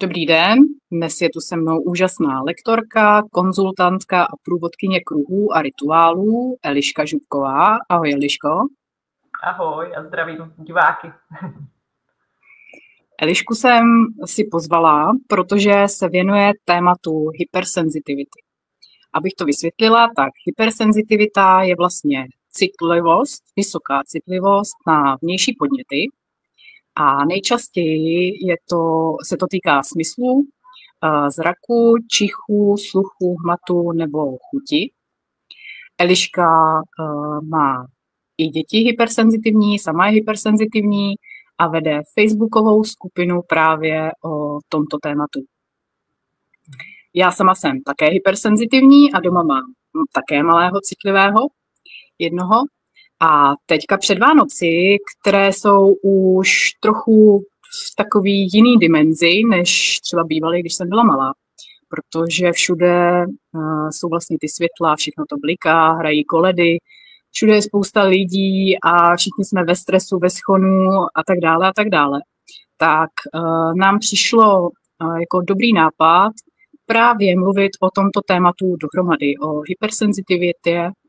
Dobrý den, dnes je tu se mnou úžasná lektorka, konzultantka a průvodkyně kruhů a rituálů Eliška Župková. Ahoj Eliško. Ahoj a zdravím diváky. Elišku jsem si pozvala, protože se věnuje tématu hypersenzitivity. Abych to vysvětlila, tak hypersenzitivita je vlastně citlivost, vysoká citlivost na vnější podněty. A nejčastěji se to týká smyslů, zraku, čichu, sluchu, hmatu nebo chuti. Eliška má i děti hypersenzitivní, sama je hypersenzitivní a vede facebookovou skupinu právě o tomto tématu. Já sama jsem také hypersenzitivní a doma mám také malého citlivého jednoho. A teďka před Vánoci, které jsou už trochu v takový jiný dimenzi, než třeba bývaly, když jsem byla malá, protože všude jsou vlastně ty světla, všechno to bliká, hrají koledy, všude je spousta lidí a všichni jsme ve stresu, ve schonu a tak dále, tak nám přišlo jako dobrý nápad právě mluvit o tomto tématu dohromady, o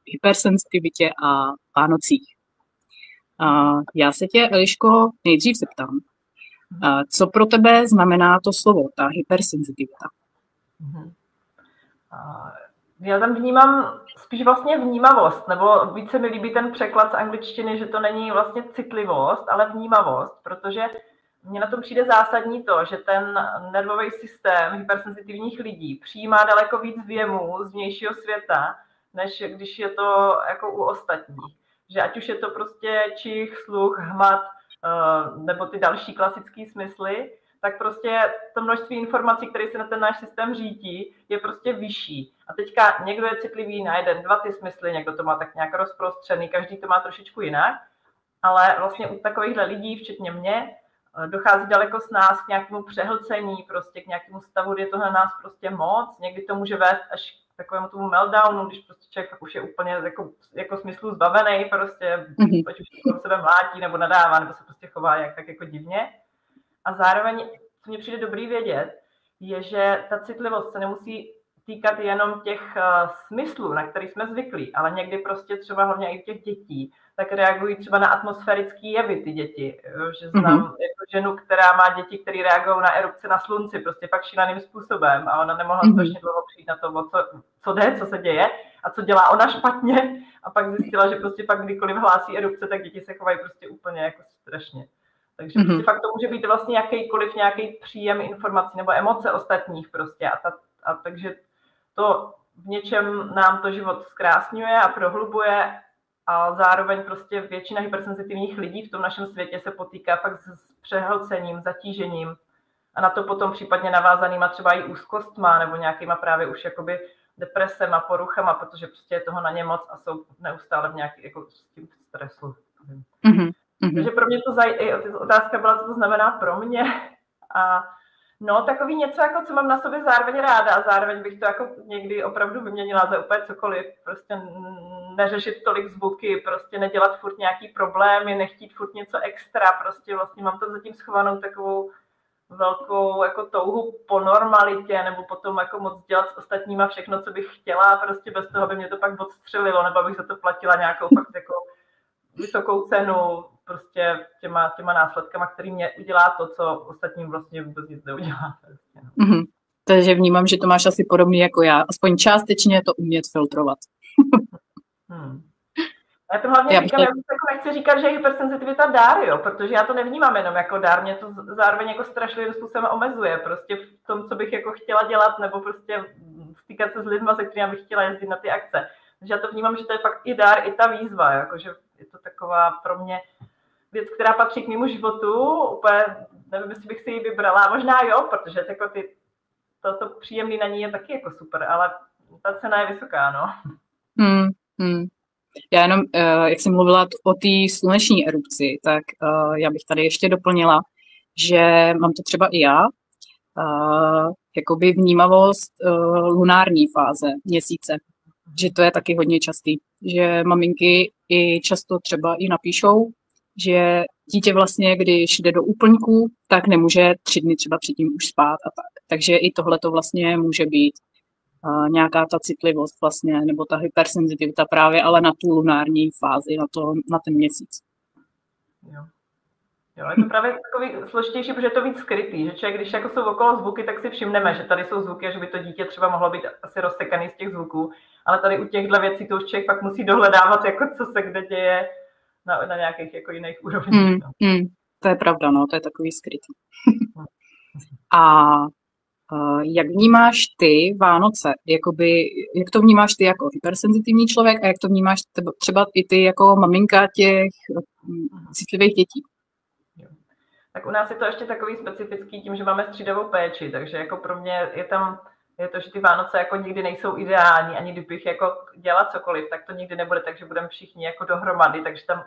hypersenzitivitě a Vánocích. Já se tě, Eliško, nejdřív zeptám, co pro tebe znamená to slovo, ta hypersenzitivita? Já tam vnímám spíš vlastně vnímavost, nebo více mi líbí ten překlad z angličtiny, že to není vlastně citlivost, ale vnímavost, protože mně na tom přijde zásadní to, že ten nervový systém hypersenzitivních lidí přijímá daleko víc vjemů z vnějšího světa, než když je to jako u ostatních. Že ať už je to prostě čich, sluch, hmat nebo ty další klasické smysly, tak prostě to množství informací, které se na ten náš systém řídí, je prostě vyšší. A teďka někdo je citlivý na jeden, dva ty smysly, někdo to má tak nějak rozprostřený, každý to má trošičku jinak, ale vlastně u takovýchhle lidí, včetně mě, dochází daleko s nás k nějakému přehlcení, prostě k nějakému stavu, kdy je to na nás prostě moc. Někdy to může vést až k takovému tomu meltdownu, když prostě člověk už je úplně jako smyslu zbavený, prostě, ať už to sebe mlátí, nebo nadává, nebo se prostě chová tak jako divně. A zároveň, co mně přijde dobrý vědět, je, že ta citlivost se nemusí týkat jenom těch smyslů, na který jsme zvyklí, ale někdy prostě třeba hlavně i těch dětí, tak reagují třeba na atmosférické jevy ty děti. Že znám jako ženu, která má děti, které reagují na erupce na slunci, prostě fakt šíleným způsobem a ona nemohla strašně dlouho přijít na to, co se děje a co dělá ona špatně a pak zjistila, že prostě pak kdykoliv hlásí erupce, tak děti se chovají prostě úplně jako strašně. Takže prostě fakt to může být vlastně nějaký příjem informací nebo emoce ostatních prostě a takže to v něčem nám to život zkrásňuje a prohlubuje a zároveň prostě většina hypersenzitivních lidí v tom našem světě se potýká fakt s přehlcením, zatížením a na to potom případně navázanýma třeba i úzkostma nebo nějakýma právě už jakoby depresema, poruchama, protože prostě je toho na ně moc a jsou neustále v nějaký jako s tím stresu. Takže pro mě to otázka byla, co to znamená pro mě a no, takový něco, jako co mám na sobě zároveň ráda a zároveň bych to jako někdy opravdu vyměnila za úplně cokoliv. Prostě neřešit tolik zvuky, prostě nedělat furt nějaký problémy, nechtít furt něco extra. Prostě vlastně mám tam zatím schovanou takovou velkou jako touhu po normalitě nebo potom jako moc dělat s ostatníma všechno, co bych chtěla, prostě bez toho, aby mě to pak odstřelilo nebo abych za to platila nějakou fakt jako vysokou cenu prostě těma následkama, který mě udělá to, co ostatním vlastně vůbec nic neudělá. Takže vnímám, že to máš asi podobný jako já. Aspoň částečně to umět filtrovat. Já to hlavně říkám, já nechci říkat, že je hypersenzitivita dár, jo, protože já to nevnímám jenom jako dár, mě to zároveň jako strašlivým způsobem omezuje, prostě v tom, co bych jako chtěla dělat, nebo prostě stýkat se s lidma, se kterými bych chtěla jezdit na ty akce. Takže já to vnímám, že to je fakt i dár, i ta výzva, jakože je to taková pro mě věc, která patří k mému životu, úplně nevím, jestli bych si ji vybrala, možná jo, protože jako to příjemný na ní je taky jako super, ale ta cena je vysoká, no. Já jenom, jak jsem mluvila o té sluneční erupci, tak já bych tady ještě doplnila, že mám to třeba i já, jakoby vnímavost lunární fáze měsíce, že to je taky hodně častý, že maminky i často třeba i napíšou, že dítě vlastně, když jde do úplňku, tak nemůže 3 dny třeba předtím už spát a tak. Takže i tohle to vlastně může být nějaká ta citlivost vlastně, nebo ta hypersenzitivita právě, ale na tu lunární fázi, na ten měsíc. Jo, je to právě takový složitější, protože je to víc skrytý, že člověk, když jako jsou okolo zvuky, tak si všimneme, že tady jsou zvuky, že by to dítě třeba mohlo být asi rozsekaný z těch zvuků, ale tady u těchto věcí to už člověk fakt musí dohledávat, jako co se kde děje na nějakých jako jiných úrovních. To je pravda, no, to je takový skrytý. A jak vnímáš ty Vánoce? Jak to vnímáš ty jako hypersenzitivní člověk a jak to vnímáš třeba i ty jako maminka těch citlivých dětí? Tak u nás je to ještě takový specifický tím, že máme střídavou péči, takže jako pro mě je to, že ty Vánoce jako nikdy nejsou ideální, ani kdybych jako dělala cokoliv, tak to nikdy nebude tak, že budeme všichni jako dohromady, takže tam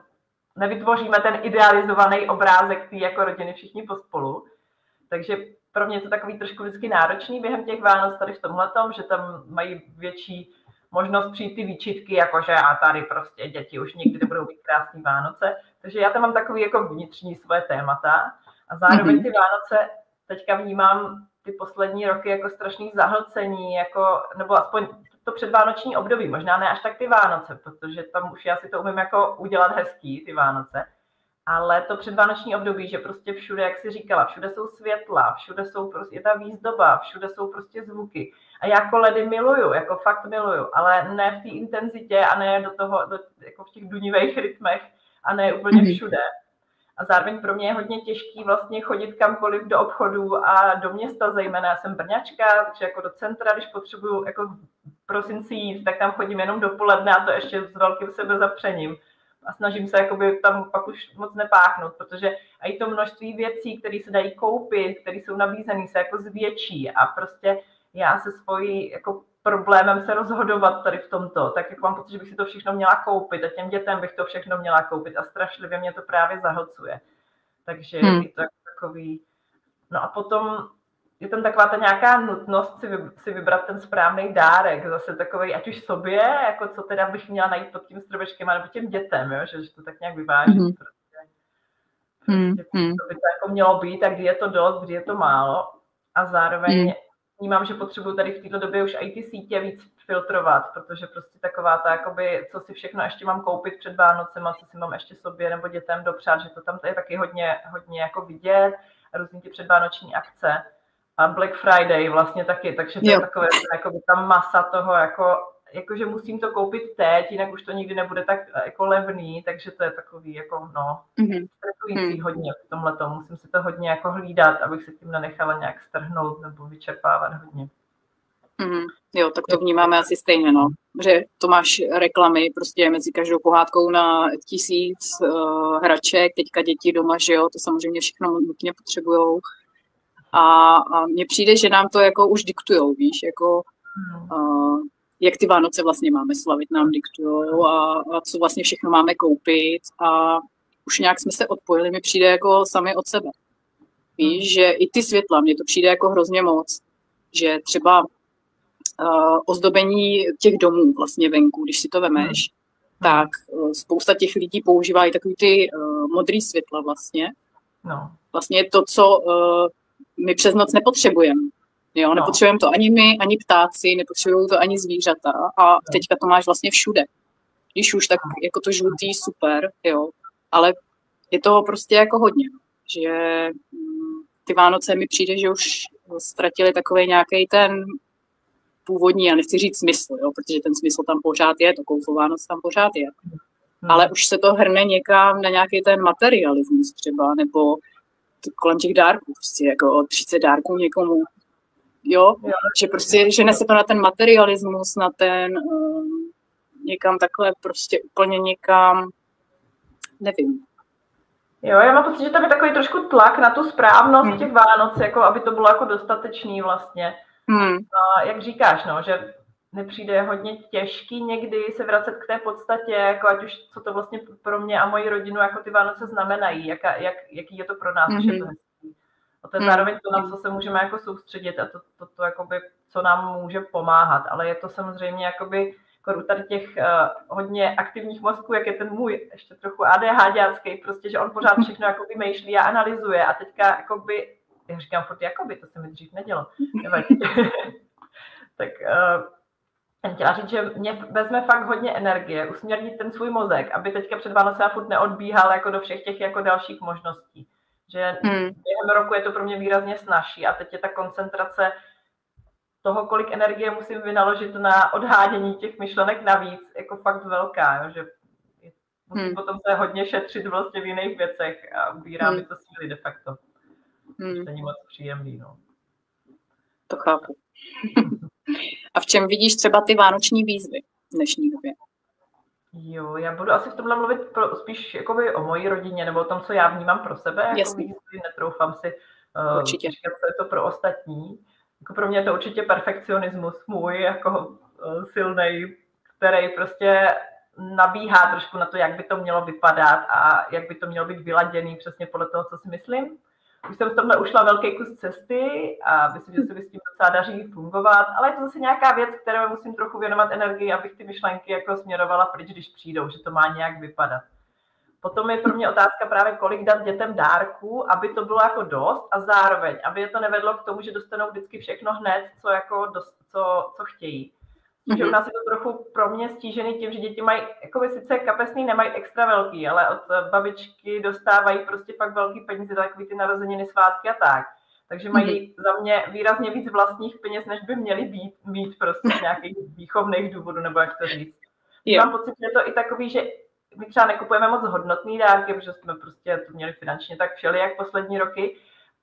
nevytvoříme ten idealizovaný obrázek té jako rodiny všichni pospolu. Takže pro mě je to takový trošku vždycky náročný během těch Vánoc tady v tomhletom, že tam mají větší možnost přijít ty výčitky, jakože a tady prostě děti už nikdy nebudou mít krásný Vánoce. Takže já tam mám takový jako vnitřní svoje témata a zároveň ty Vánoce teďka vnímám ty poslední roky jako strašný zahlcení, jako, nebo aspoň to předvánoční období, možná ne až tak ty Vánoce, protože tam už já si to umím jako udělat hezký, ty Vánoce, ale to předvánoční období, že prostě všude, jak jsi říkala, všude jsou světla, všude jsou prostě, je ta výzdoba, všude jsou prostě zvuky. A já koledy miluju, jako fakt miluju, ale ne v té intenzitě a ne jako v těch dunivých rytmech a ne úplně všude. A zároveň pro mě je hodně těžký vlastně chodit kamkoliv do obchodu a do města, zejména já jsem Brňačka, takže jako do centra, když potřebuju jako v prosinci jít, tak tam chodím jenom dopoledne a to ještě s velkým sebezapřením. A snažím se jakoby tam pak už moc nepáchnout, protože i to množství věcí, které se dají koupit, které jsou nabízené, se jako zvětší a prostě já se svojí jako problémem se rozhodovat tady v tomto, tak jak mám pocit, že bych si to všechno měla koupit a těm dětem bych to všechno měla koupit a strašlivě mě to právě zahlcuje. Takže je to takový... No a potom je tam taková ta nějaká nutnost si vybrat ten správný dárek, zase takovej, ať už sobě, jako co teda bych měla najít pod tím stromečkem, nebo těm dětem, jo? Že to tak nějak vyvážit. Prostě to by to jako mělo být a kdy je to dost, kdy je to málo. A zároveň vnímám, že potřebuju tady v této době už i ty sítě víc filtrovat, protože prostě taková ta, jakoby, co si všechno ještě mám koupit před Vánocema, co si mám ještě sobě nebo dětem dopřát, že to tam je taky hodně jako vidět, různý ty předvánoční akce. A Black Friday vlastně taky, takže to je takové, jakoby ta masa toho, jako že musím to koupit teď, jinak už to nikdy nebude tak jako levný, takže to je takový jako stresující hodně v tomhletom. Musím si to hodně jako hlídat, abych se tím nenechala nějak strhnout nebo vyčerpávat hodně. Jo, tak to vnímáme asi stejně, no. Že to máš reklamy prostě mezi každou pohádkou na 1000 hraček, teďka děti doma, že jo, to samozřejmě všechno nutně potřebujou. A mně přijde, že nám to jako už diktujou, víš, jako jak ty Vánoce vlastně máme slavit, nám diktujou a co vlastně všechno máme koupit a už nějak jsme se odpojili, mi přijde jako sami od sebe. Víš, že i ty světla, mně to přijde jako hrozně moc, že třeba ozdobení těch domů vlastně venku, když si to vemeš, tak spousta těch lidí používá i takový ty modrý světla vlastně. No. Vlastně to, co my přes noc nepotřebujeme. Jo, nepotřebujeme to ani my, ani ptáci, nepotřebují to ani zvířata a teďka to máš vlastně všude. Když už, tak jako to žlutý super, jo, ale je to prostě jako hodně, že ty Vánoce mi přijde, že už ztratili takový nějaký ten původní, já nechci říct smysl, jo, protože ten smysl tam pořád je, to kouzlo Vánoc tam pořád je, ale už se to hrne někam na nějaký ten materialismus třeba, nebo kolem těch dárků, prostě jako 30 dárků někomu, jo, že prostě žene se to na ten materialismus, na ten někam takhle prostě úplně někam, nevím. Jo, já mám pocit, že tam je takový trošku tlak na tu správnost těch Vánoc, jako aby to bylo jako dostatečný vlastně. A jak říkáš, no, že nepřijde hodně těžký někdy se vracet k té podstatě, jako ať už co to vlastně pro mě a moji rodinu jako ty Vánoce znamenají, jaký je to pro nás, že je to hezký. A to je zároveň to, na co se můžeme jako soustředit a to jakoby, co nám může pomáhat, ale je to samozřejmě jakoby u tady těch hodně aktivních mozků, jak je ten můj, ještě trochu ADHDácký, prostě, že on pořád všechno jako vymýšlí a analyzuje a teďka jakoby, já říkám furt jakoby, to se mi dřív nedělo, tak jsem chtěla říct, že mě vezme fakt hodně energie usměrnit ten svůj mozek, aby teďka před Vánoce furt neodbíhal jako do všech těch jako dalších možností. Že během roku je to pro mě výrazně snazší a teď je ta koncentrace toho, kolik energie musím vynaložit na odhádění těch myšlenek navíc, jako fakt velká, jo? Že musím potom se hodně šetřit vlastně v jiných věcech a ubírá mi to síly de facto. To není moc příjemný, no. To chápu. A v čem vidíš třeba ty vánoční výzvy v dnešní době? Jo, já budu asi v tomhle mluvit spíš jakoby o mojí rodině nebo o tom, co já vnímám pro sebe. Jako výzvy, netroufám si říkat, co je to pro ostatní. Jako pro mě je to určitě perfekcionismus můj, jako silnej, který prostě nabíhá trošku na to, jak by to mělo vypadat a jak by to mělo být vyladěný přesně podle toho, co si myslím. Už jsem v tomhle ušla velký kus cesty a myslím, že se mi s tím docela daří fungovat, ale je to zase nějaká věc, které musím trochu věnovat energii, abych ty myšlenky jako směrovala pryč, když přijdou, že to má nějak vypadat. Potom je pro mě otázka právě, kolik dát dětem dárků, aby to bylo jako dost a zároveň, aby je to nevedlo k tomu, že dostanou vždycky všechno hned, co, jako co chtějí. Že u nás je to trochu pro mě stížený tím, že děti mají, jako by sice kapesný nemají extra velký, ale od babičky dostávají prostě fakt velký peníze, takový ty narozeniny, svátky a tak. Takže mají za mě výrazně víc vlastních peněz, než by měly mít prostě z nějakých výchovných důvodů, nebo jak to říct. Mám pocit, že je to i takový, že my třeba nekupujeme moc hodnotný dárky, protože jsme prostě to měli finančně tak všelijak poslední roky.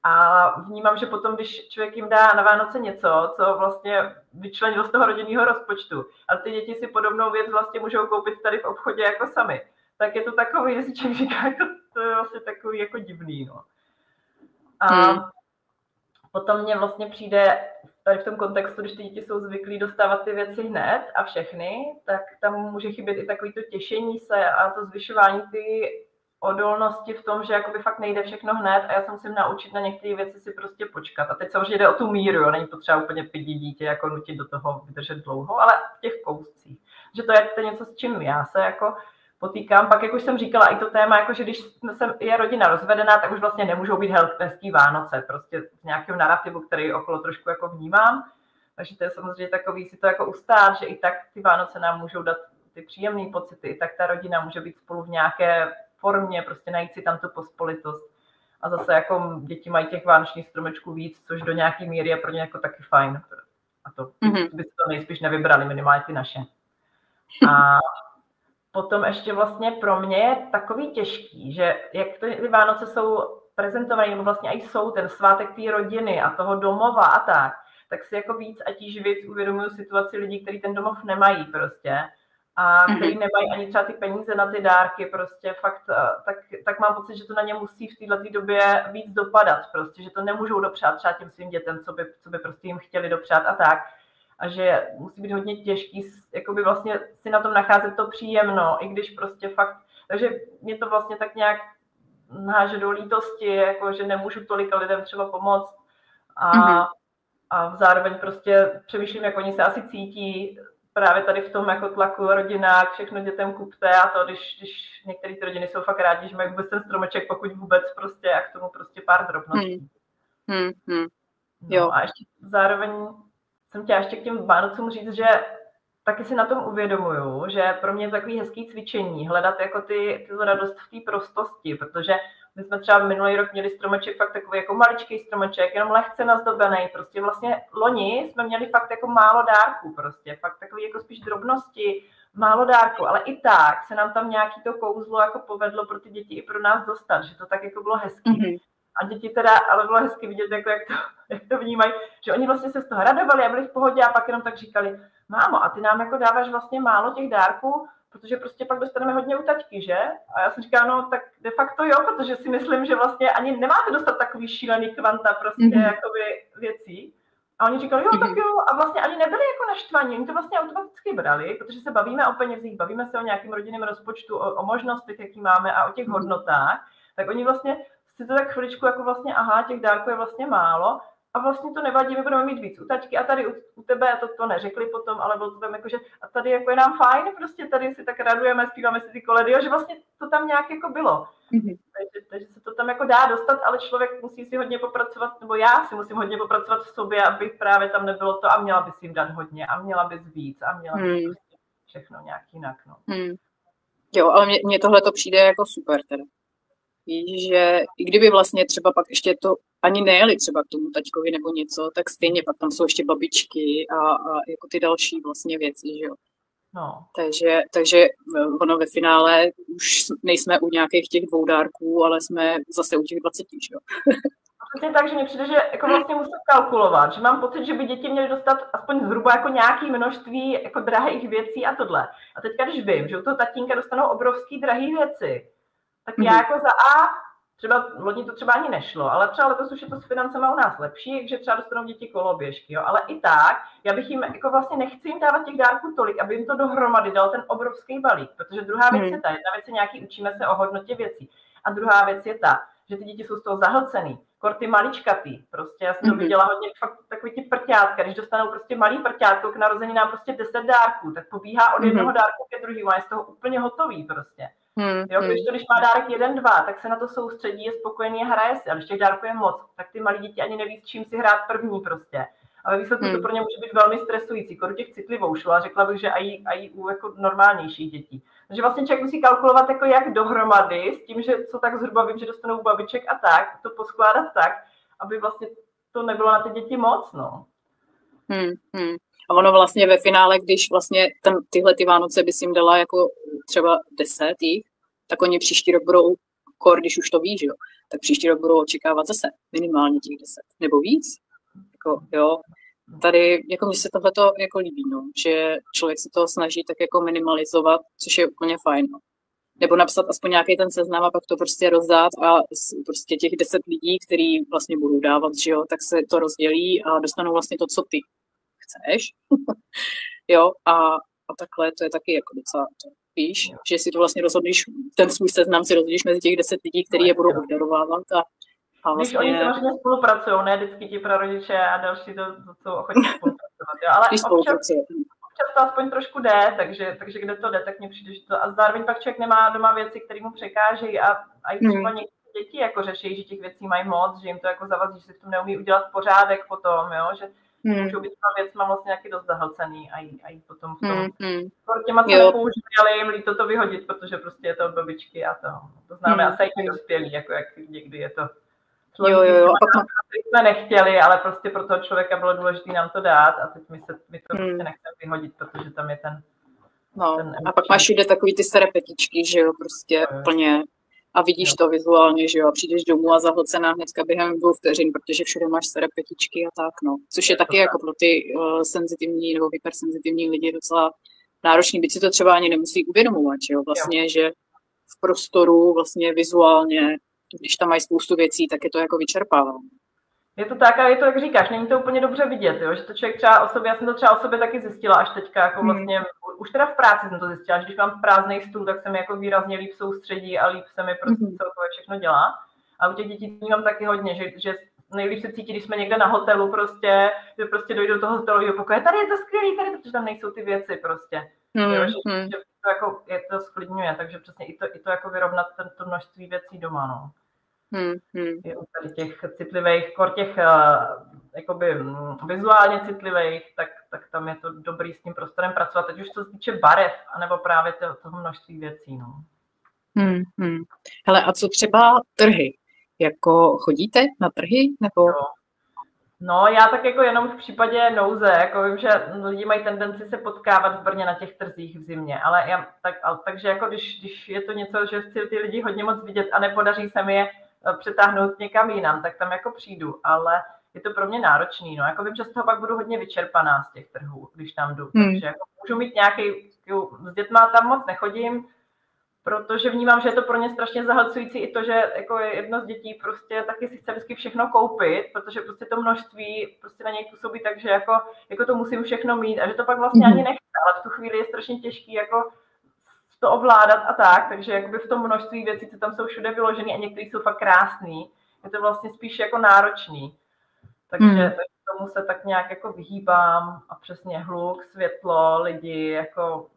A vnímám, že potom, když člověk jim dá na Vánoce něco, co vlastně vyčlenil z toho rodinného rozpočtu, a ty děti si podobnou věc vlastně můžou koupit tady v obchodě jako sami, tak je to takový, jestli člověk říká, jako, to je vlastně takový jako divný. No. A potom mně vlastně přijde tady v tom kontextu, když ty děti jsou zvyklí dostávat ty věci hned a všechny, tak tam může chybět i takový to těšení se a to zvyšování ty odolnosti v tom, že jakoby fakt nejde všechno hned a já se musím naučit na některé věci si prostě počkat. A teď samozřejmě jde o tu míru, jo? Není potřeba úplně pět dítě jako nutit do toho vydržet dlouho, ale v těch kouscích. Že to je něco, s čím já se jako potýkám. Pak, jak už jsem říkala, i to téma, jako, že když je rodina rozvedená, tak už vlastně nemůžou být hezký Vánoce, prostě z nějakého narrativu, který okolo trošku jako vnímám. Takže to je samozřejmě takový si to jako ustát, že i tak ty Vánoce nám můžou dát ty příjemné pocity, i tak ta rodina může být spolu v nějaké formě, prostě najít si tam tu pospolitost. A zase jako děti mají těch vánočních stromečků víc, což do nějaký míry je pro ně jako taky fajn. A to by si to nejspíš nevybrali, minimálně ty naše. A potom ještě vlastně pro mě je takový těžký, že jak ty Vánoce jsou prezentované, nebo vlastně i jsou ten svátek té rodiny a toho domova a tak si jako víc a tíživěc uvědomuju situaci lidí, kteří ten domov nemají prostě. A který nemají ani třeba ty peníze na ty dárky, prostě fakt, tak mám pocit, že to na ně musí v této době víc dopadat, prostě, že to nemůžou dopřát třeba těm svým dětem, co by prostě jim chtěli dopřát a tak. A že musí být hodně těžký, jakoby vlastně si na tom nacházet to příjemno, i když prostě fakt, takže mě to vlastně tak nějak háže do lítosti, jako že nemůžu tolika lidem třeba pomoct a zároveň prostě přemýšlím, jak oni se asi cítí, právě tady v tom jako tlaku rodinách, všechno dětem kupte a to, když některé ty rodiny jsou fakt rádi, že mají vůbec ten stromeček, pokud vůbec prostě a k tomu prostě pár drobností. No, a ještě zároveň jsem chtěla ještě k těm Vánocům říct, že taky si na tom uvědomuju, že pro mě je takový hezký cvičení, hledat jako ty radost v té prostosti, protože my jsme třeba minulý rok měli stromeček fakt takový jako maličký stromeček, jenom lehce nazdobený, prostě vlastně loni jsme měli fakt jako málo dárků prostě, fakt takový jako spíš drobnosti, málo dárků, ale i tak se nám tam nějaký to kouzlo jako povedlo pro ty děti i pro nás dostat, že to tak jako bylo hezký. A děti teda, ale bylo hezky vidět, jako jak to vnímají, že oni vlastně se z toho radovali a byli v pohodě a pak jenom tak říkali, mámo, a ty nám jako dáváš vlastně málo těch dárků, protože prostě pak dostaneme hodně u taťky, že? A já jsem říkala, no tak de facto jo, protože si myslím, že vlastně ani nemáte dostat takový šílený kvanta prostě jakoby věcí. A oni říkali, jo, tak jo, a vlastně ani nebyli jako naštvaní, oni to vlastně automaticky brali, protože se bavíme o penězích, bavíme se o nějakém rodinném rozpočtu, o možnostech, jaký máme a o těch hodnotách, tak oni vlastně si to tak chviličku jako vlastně, aha, těch dárků je vlastně málo, a vlastně to nevadí, my budeme mít víc u taťky a tady u tebe, a to neřekli potom, ale bylo to tam jako, že a tady jako je nám fajn, prostě tady si tak radujeme, zpíváme si ty koledy, že vlastně to tam nějak jako bylo. Mm-hmm. Takže se to tam jako dá dostat, ale člověk musí si hodně popracovat, nebo já si musím hodně popracovat v sobě, aby právě tam nebylo to a měla bys jim dát hodně a měla bys víc a měla bys prostě všechno nějak jinak, no. Jo, ale mně tohle to přijde jako super teda. Víš, že i kdyby vlastně třeba pak ještě to ani nejeli třeba k tomu taťkovi nebo něco, tak stejně pak tam jsou ještě babičky a jako ty další vlastně věci, že jo. No. Takže ono ve finále už nejsme u nějakých těch 2 dárků, ale jsme zase u těch 20, že jo. Přesně tak, že mi přijde, že jako vlastně musím kalkulovat, že mám pocit, že by děti měly dostat aspoň zhruba jako nějaké množství jako drahých věcí a tohle. A teďka, když vím, že u toho tatínka dostanou obrovský drahé věci, tak já jako za A, třeba loni to třeba ani nešlo, ale třeba letos už je to s financema u nás lepší, takže třeba dostanou děti koloběžky, jo. Ale i tak, já bych jim, jako vlastně nechci jim dávat těch dárků tolik, aby jim to dohromady dal ten obrovský balík, protože druhá věc je ta, jedna věc je nějaký, učíme se o hodnotě věcí, a druhá věc je ta, že ty děti jsou z toho zahlcený, ty maličkatý, prostě já jsem to viděla hodně, fakt takový ti prťátka, když dostanou prostě malý prťátko k narozeninám prostě 10 dárků, tak pobíhá od jednoho dárku ke druhému a je z toho úplně hotový prostě. Jo, když má dárek 1, 2, tak se na to soustředí, je spokojený a hraje si. A když těch dárků je moc, tak ty malí děti ani neví, s čím si hrát první prostě. A ve výsledku to pro ně může být velmi stresující. Koru těch citlivou a řekla bych, že i u jako normálnějších dětí. Takže vlastně člověk musí kalkulovat jako jak dohromady s tím, že co tak zhruba vím, že dostanou babiček a tak, to poskládat tak, aby vlastně to nebylo na ty děti moc, no. A ono vlastně ve finále, když vlastně tyhle ty Vánoce bys jim dala jako třeba 10 jich, tak oni příští rok budou, když už to ví, že jo, tak příští rok budou očekávat zase minimálně těch 10, nebo víc. Jako, jo, tady, jako mně se tohleto jako líbí, no, že člověk se toho snaží tak jako minimalizovat, což je úplně fajn, no. Nebo napsat aspoň nějaký ten seznam a pak to prostě rozdát a prostě těch 10 lidí, který vlastně budou dávat, že jo, tak se to rozdělí a dostanou vlastně to, co ty chceš. Jo, a takhle to je taky jako docela, víš, že si to vlastně rozhodneš, ten svůj seznam si rozdělíš mezi těch 10 lidí, kteří je budou obdarovávat a vlastně... Když oni samozřejmě spolupracují, ne vždycky ti prarodiče a další to jsou ochotní spolupracovat, jo, ale občas to aspoň trošku jde, takže kde to jde, tak mně přijde, že to... A zároveň pak člověk nemá doma věci, které mu překážejí a i třeba některé děti jako řeší, že těch věcí mají moc, že jim to jako zavazí, že si v tom neumí udělat pořádek potom, jo, že můžou být těma věcma vlastně nějaký dost zahlcený a i potom v tom. Těma, co nepoužívali, jim líto to vyhodit, protože prostě je to od babičky a to známe asi i dospělí, jako jak někdy je to. Jo. A pak jsme nechtěli, ale prostě pro toho člověka bylo důležité nám to dát a teď my to prostě nechceme vyhodit, protože tam je ten... a pak máš jde takový ty serepetičky, že jo, prostě plně a vidíš to vizuálně, že jo, a přijdeš domů a zahlcená hnedka během 2 vteřin, protože všude máš serepetičky a tak, no. Což je taky jako pro ty senzitivní nebo hypersenzitivní lidi docela náročný, byť si to třeba ani nemusí uvědomovat, že jo, vlastně, že v prostoru vlastně vizuálně, když tam mají spoustu věcí, tak je to jako vyčerpávání. Je to tak a je to, jak říkáš, není to úplně dobře vidět, jo? Že to člověk třeba o sobě, já jsem to třeba o sobě taky zjistila až teďka, jako vlastně, už teda v práci jsem to zjistila, že když mám prázdný stůl, tak se mi jako výrazně líp soustředí a líp se mi prostě celkově všechno dělá. A u těch dětí mám taky hodně, že nejlíp se cítí, když jsme někde na hotelu prostě, že prostě dojdou do toho hotelového pokoje, tady je to skvělý, tady, protože tam nejsou ty věci prostě. Jo? Že to jako, je to sklidňuje, takže přesně i to jako vyrovnat to množství věcí doma, no. Tady těch citlivých, těch jakoby vizuálně citlivých, tak tam je to dobrý s tím prostorem pracovat, ať už co se týče barev, anebo právě toho množství věcí. No. Hele, a co třeba trhy? Jako chodíte na trhy? Nebo... No, já tak jako jenom v případě nouze, jako vím, že lidi mají tendenci se potkávat v Brně na těch trzích v zimě, ale takže jako když je to něco, že chci ty lidi hodně moc vidět a nepodaří se mi je přetáhnout někam jinam, tak tam jako přijdu, ale je to pro mě náročný, no, jako vím, že z toho pak budu hodně vyčerpaná z těch trhů, když tam jdu, takže jako můžu mít nějaký, s dětma tam moc nechodím, protože vnímám, že je to pro ně strašně zahlcující i to, že jako jedno z dětí prostě taky si chce vždycky všechno koupit, protože prostě to množství prostě na něj působí tak, že jako to musím všechno mít a že to pak vlastně ani nechce, ale v tu chvíli je strašně těžký jako to ovládat a tak, takže jakoby v tom množství věcí, co tam jsou všude vyložený a některý jsou fakt krásný, je to vlastně spíš jako náročný. Takže tomu se tak nějak jako vyhýbám a přesně hluk, světlo, lidi, jako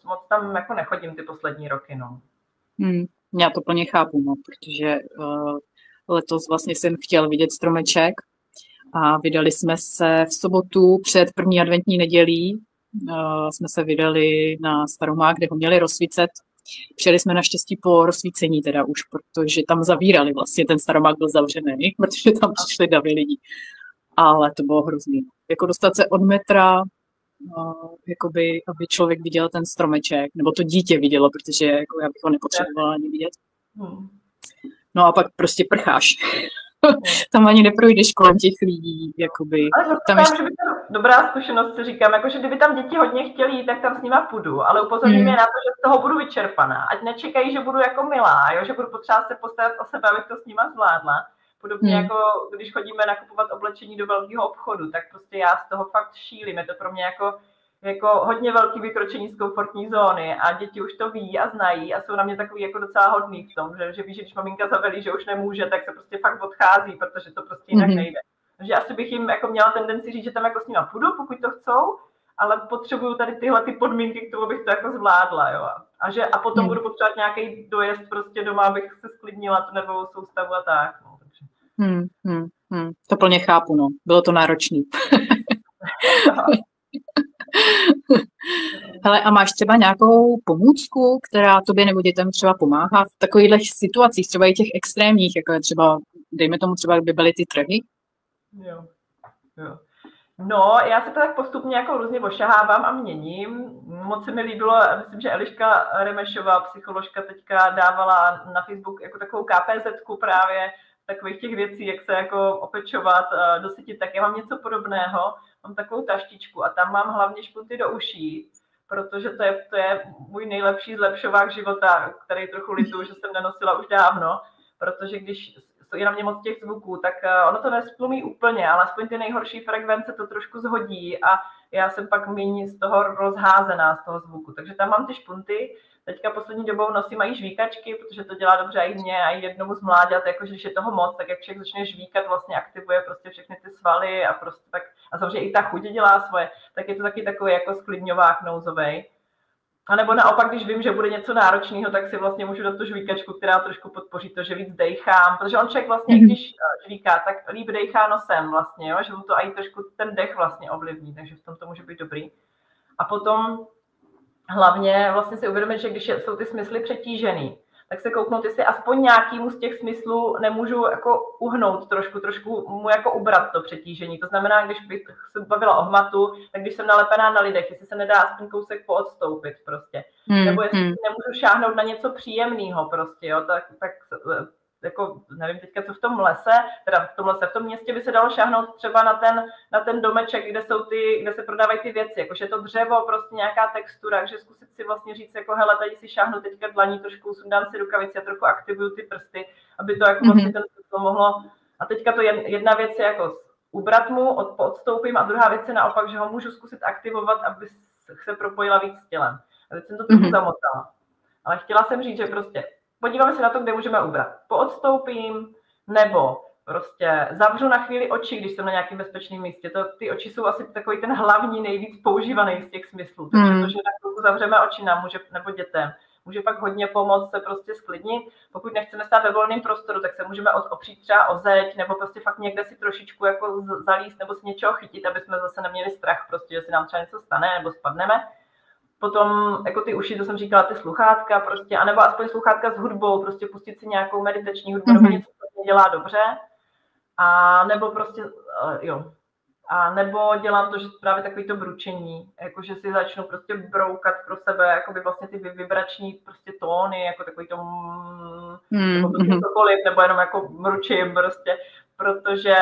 moc tam jako nechodím ty poslední roky, no. Já to plně chápu, no, protože letos vlastně jsem chtěl vidět stromeček a vydali jsme se v sobotu před první adventní nedělí. Jsme se vydali na Staromák, kde ho měli rozsvícet. Přijeli jsme naštěstí po rozsvícení teda už, protože tam zavírali vlastně, ten Staromák byl zavřený, protože tam přišli davy lidí. Ale to bylo hrozný. Jako dostat se od metra, jakoby, aby člověk viděl ten stromeček, nebo to dítě vidělo, protože jako já bych ho nepotřebovala ani vidět. No a pak prostě prcháš. Tam ani neprojdeš kolem těch lidí, jakoby. Ale tam že by to dobrá zkušenost, si říkám, jakože kdyby tam děti hodně chtěli jít, tak tam s nima půjdu, ale upozorním je na to, že z toho budu vyčerpaná. Ať nečekají, že budu jako milá, jo? Že budu potřebovat se postarat o sebe, abych to s nima zvládla. Podobně jako když chodíme nakupovat oblečení do velkého obchodu, tak prostě já z toho fakt šílím. Je to pro mě jako hodně velký vykročení z komfortní zóny a děti už to ví a znají a jsou na mě takový jako docela hodný v tom, že ví, že když maminka zavelí, že už nemůže, tak se prostě fakt odchází, protože to prostě jinak nejde. Takže asi bych jim jako měla tendenci říct, že tam jako s nima půjdu, pokud to chcou, ale potřebuju tady tyhle ty podmínky k tomu, abych to jako zvládla, jo. A potom budu potřebovat nějaký dojezd prostě doma, abych se sklidnila tu nervovou soustavu a tak. No, takže. To plně chápu, no. Bylo to náročný. Hele, a máš třeba nějakou pomůcku, která tobě nebo dětem třeba pomáhá v takových situacích, třeba i těch extrémních, jako je třeba, dejme tomu třeba, kdyby byly ty trhy? Jo. No, já se to tak postupně jako různě ošahávám a měním. Moc se mi líbilo, myslím, že Eliška Remešová, psycholožka, teďka dávala na Facebook jako takovou KPZ-ku právě takových těch věcí, jak se jako opečovat, dosytit, tak já mám něco podobného. Mám takovou taštičku a tam mám hlavně špunty do uší, protože to je můj nejlepší zlepšovák života, který trochu lituju, že jsem nenosila už dávno, protože když je na mě moc těch zvuků, tak ono to nesplumí úplně, ale aspoň ty nejhorší frekvence to trošku zhodí a já jsem pak méně z toho rozházená z toho zvuku. Takže tam mám ty špunty. Teďka poslední dobou nosím i žvíkačky, protože to dělá dobře i mně a i jednomu z mláďat, jakože když je toho moc, tak jak člověk začne žvíkat, vlastně aktivuje prostě všechny ty svaly a prostě tak, a samozřejmě i ta chuť dělá svoje, tak je to taky takový jako sklidňovák nouzovej. A nebo naopak, když vím, že bude něco náročného, tak si vlastně můžu dát tu žvíkačku, která trošku podpoří to, že víc dejchám, protože on člověk vlastně, když žvíká, tak líp dejchá nosem vlastně, jo? Že mu to i trošku ten dech vlastně ovlivní, takže v tom to může být dobrý. A potom hlavně vlastně si uvědomit, že když jsou ty smysly přetížený, tak se kouknout, jestli aspoň nějakýmu z těch smyslů nemůžu jako uhnout trošku mu jako ubrat to přetížení. To znamená, když bych se bavila o hmatu, tak když jsem nalepená na lidech, jestli se nedá aspoň kousek poodstoupit prostě. Nebo jestli nemůžu šáhnout na něco příjemného prostě, jo, tak jako nevím teďka, co v tom lese, teda v tom městě by se dalo šáhnout třeba na ten domeček, kde se prodávají ty věci, jakože to dřevo, prostě nějaká textura, takže zkusit si vlastně říct, jako hele, tady si šáhnu teďka dlaní trošku, sundám si rukavici a trochu aktivuju ty prsty, aby to jako vlastně ten smysl mohlo. A teďka to jedna věc je jako ubrat mu, odstoupím a druhá věc je naopak, že ho můžu zkusit aktivovat, aby se propojila víc s tělem. A teď jsem to trochu zamotala. Ale chtěla jsem říct, že prostě podíváme se na to, kde můžeme ubrat. Poodstoupím, nebo prostě zavřu na chvíli oči, když jsem na nějakém bezpečném místě. Ty oči jsou asi takový ten hlavní, nejvíc používaný z těch smyslů. Takže to, že na chvilku zavřeme oči nám nebo dětem, může fakt hodně pomoct se prostě sklidnit. Pokud nechceme stát ve volném prostoru, tak se můžeme opřít třeba o zeď, nebo prostě fakt někde si trošičku jako zalíst, nebo si něčeho chytit, aby jsme zase neměli strach, prostě, že si nám třeba něco stane, nebo spadneme. Potom jako ty uši, to jsem říkala, ty sluchátka prostě, anebo aspoň sluchátka s hudbou, prostě pustit si nějakou meditační hudbu, nebo něco, co mě dělá dobře. A nebo prostě, a nebo dělám to, že právě takový to bručení, jakože si začnu prostě broukat pro sebe, jakoby vlastně ty vibrační prostě tóny, jako takový to nebo prostě cokoliv, nebo jenom jako mručím prostě, protože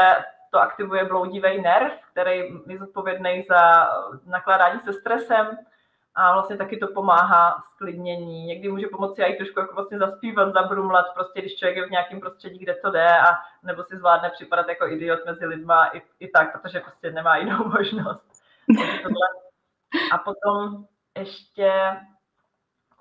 to aktivuje bloudivý nerv, který je zodpovědný za nakládání se stresem. A vlastně taky to pomáhá sklidnění. Někdy může pomoci i trošku jako vlastně zaspívat, zabrumlat, prostě když člověk je v nějakém prostředí, kde to jde, a nebo si zvládne připadat jako idiot mezi lidma i tak, protože prostě nemá jinou možnost. A potom ještě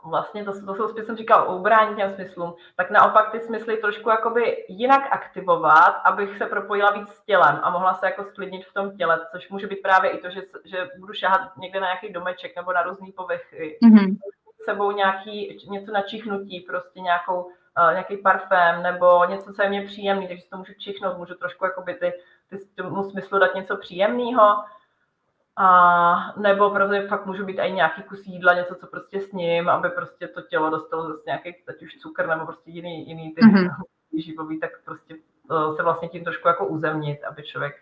vlastně to jsou spíš, jsem říkal, o ubrání těm smyslům, tak naopak ty smysly trošku jakoby jinak aktivovat, abych se propojila víc s tělem a mohla se jako sklidnit v tom těle, což může být právě i to, že budu šáhat někde na nějaký domeček nebo na různý povrchy. S sebou něco na čichnutí, prostě nějaký parfém nebo něco, co je mě příjemný, takže si to můžu čichnout, můžu trošku jakoby tomu smyslu dát něco příjemného. A nebo prostě fakt můžu být i nějaký kus jídla, něco, co prostě sním, aby prostě to tělo dostalo zase nějaký, ať už cukr nebo prostě jiný ty živový, tak prostě se vlastně tím trošku jako uzemnit, aby člověk.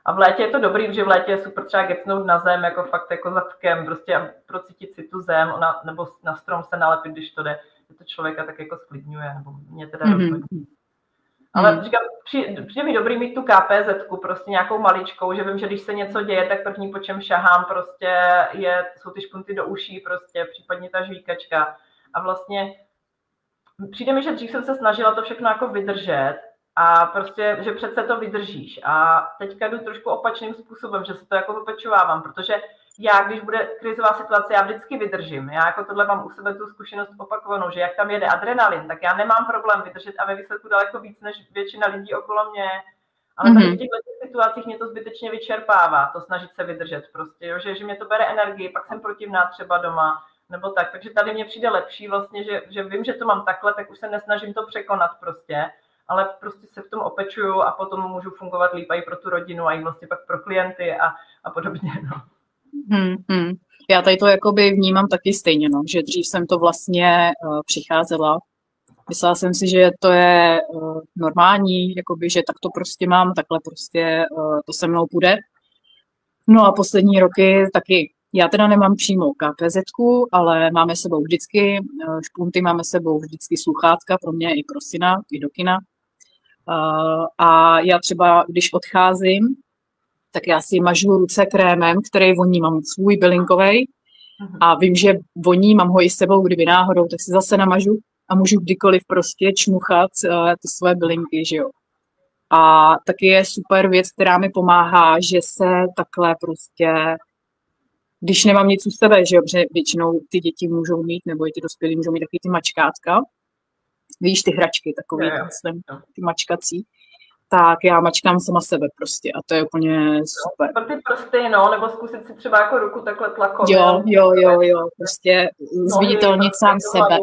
A v létě je to dobrý, protože v létě je super třeba gecnout na zem, jako fakt jako zadkem, prostě procítit si tu zem, nebo na strom se nalepit, když to jde, že to člověka tak jako sklidňuje, nebo mě teda rozhodně. Ale říkám, přijde mi dobrý mít tu KPZ-ku, prostě nějakou maličkou, že vím, že když se něco děje, tak první, po čem šahám, prostě jsou ty špunty do uší, prostě případně ta žvíkačka. A vlastně přijde mi, že dřív jsem se snažila to všechno jako vydržet a prostě, že přece to vydržíš. A teďka jdu trošku opačným způsobem, že se to jako vypečovávám, protože já, když bude krizová situace, já vždycky vydržím. Já jako tohle mám u sebe tu zkušenost opakovanou, že jak tam jede adrenalin, tak já nemám problém vydržet a ve výsledku daleko víc než většina lidí okolo mě. Ale tady v těchto situacích mě to zbytečně vyčerpává, to snažit se vydržet prostě, jo? Že mě to bere energii, pak jsem protivná třeba doma, nebo tak. Takže tady mně přijde lepší vlastně, že vím, že to mám takhle, tak už se nesnažím to překonat prostě, ale prostě se v tom opečuju a potom můžu fungovat líp i pro tu rodinu a i vlastně pak pro klienty a podobně, no. Já tady to jakoby vnímám taky stejně, no, že dřív jsem to vlastně přicházela. Myslela jsem si, že to je normální, jakoby, že tak to prostě mám, takhle prostě to se mnou půjde. No a poslední roky taky, já teda nemám přímo KPZ-ku, ale máme sebou vždycky špunty, máme sebou vždycky sluchátka pro mě i pro syna, i do kina. A já třeba, když odcházím, tak já si mažu ruce krémem, který voní, mám svůj bylinkovej a vím, že voní, mám ho i s sebou, kdyby náhodou, tak si zase namažu a můžu kdykoliv prostě čmuchat ty svoje bylinky, že jo. A taky je super věc, která mi pomáhá, že se takhle prostě, když nemám nic u sebe, že jo, protože většinou ty děti můžou mít, nebo i ty dospělí můžou mít taky ty mačkátka, víš, ty hračky takový, myslím, ty mačkací, tak já mačkám sama sebe prostě a to je úplně super. Pro ty prsty, no, nebo zkusit si třeba jako ruku takhle tlakově. Jo, prostě zviditelnit sám sebe.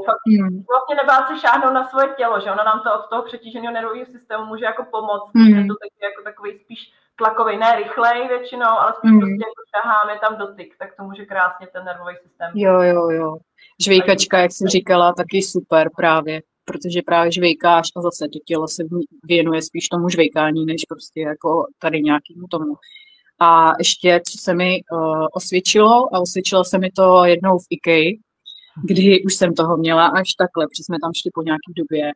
Vlastně nebát se šáhnout na svoje tělo, že ono nám to od toho přetíženého nervového systému může jako pomoct, že to taky jako takový spíš tlakový, ne rychlej většinou, ale spíš prostě jako šaháme tam dotyk, tak to může krásně ten nervový systém. Jo. Žvejkačka, jak jsi říkala, taky super právě. Protože právě žvejkáš a zase to tělo se věnuje spíš tomu žvejkání, než prostě jako tady nějakému tomu. A ještě, co se mi osvědčilo se mi to jednou v IKEA, kdy už jsem toho měla až takhle, protože jsme tam šli po nějaké době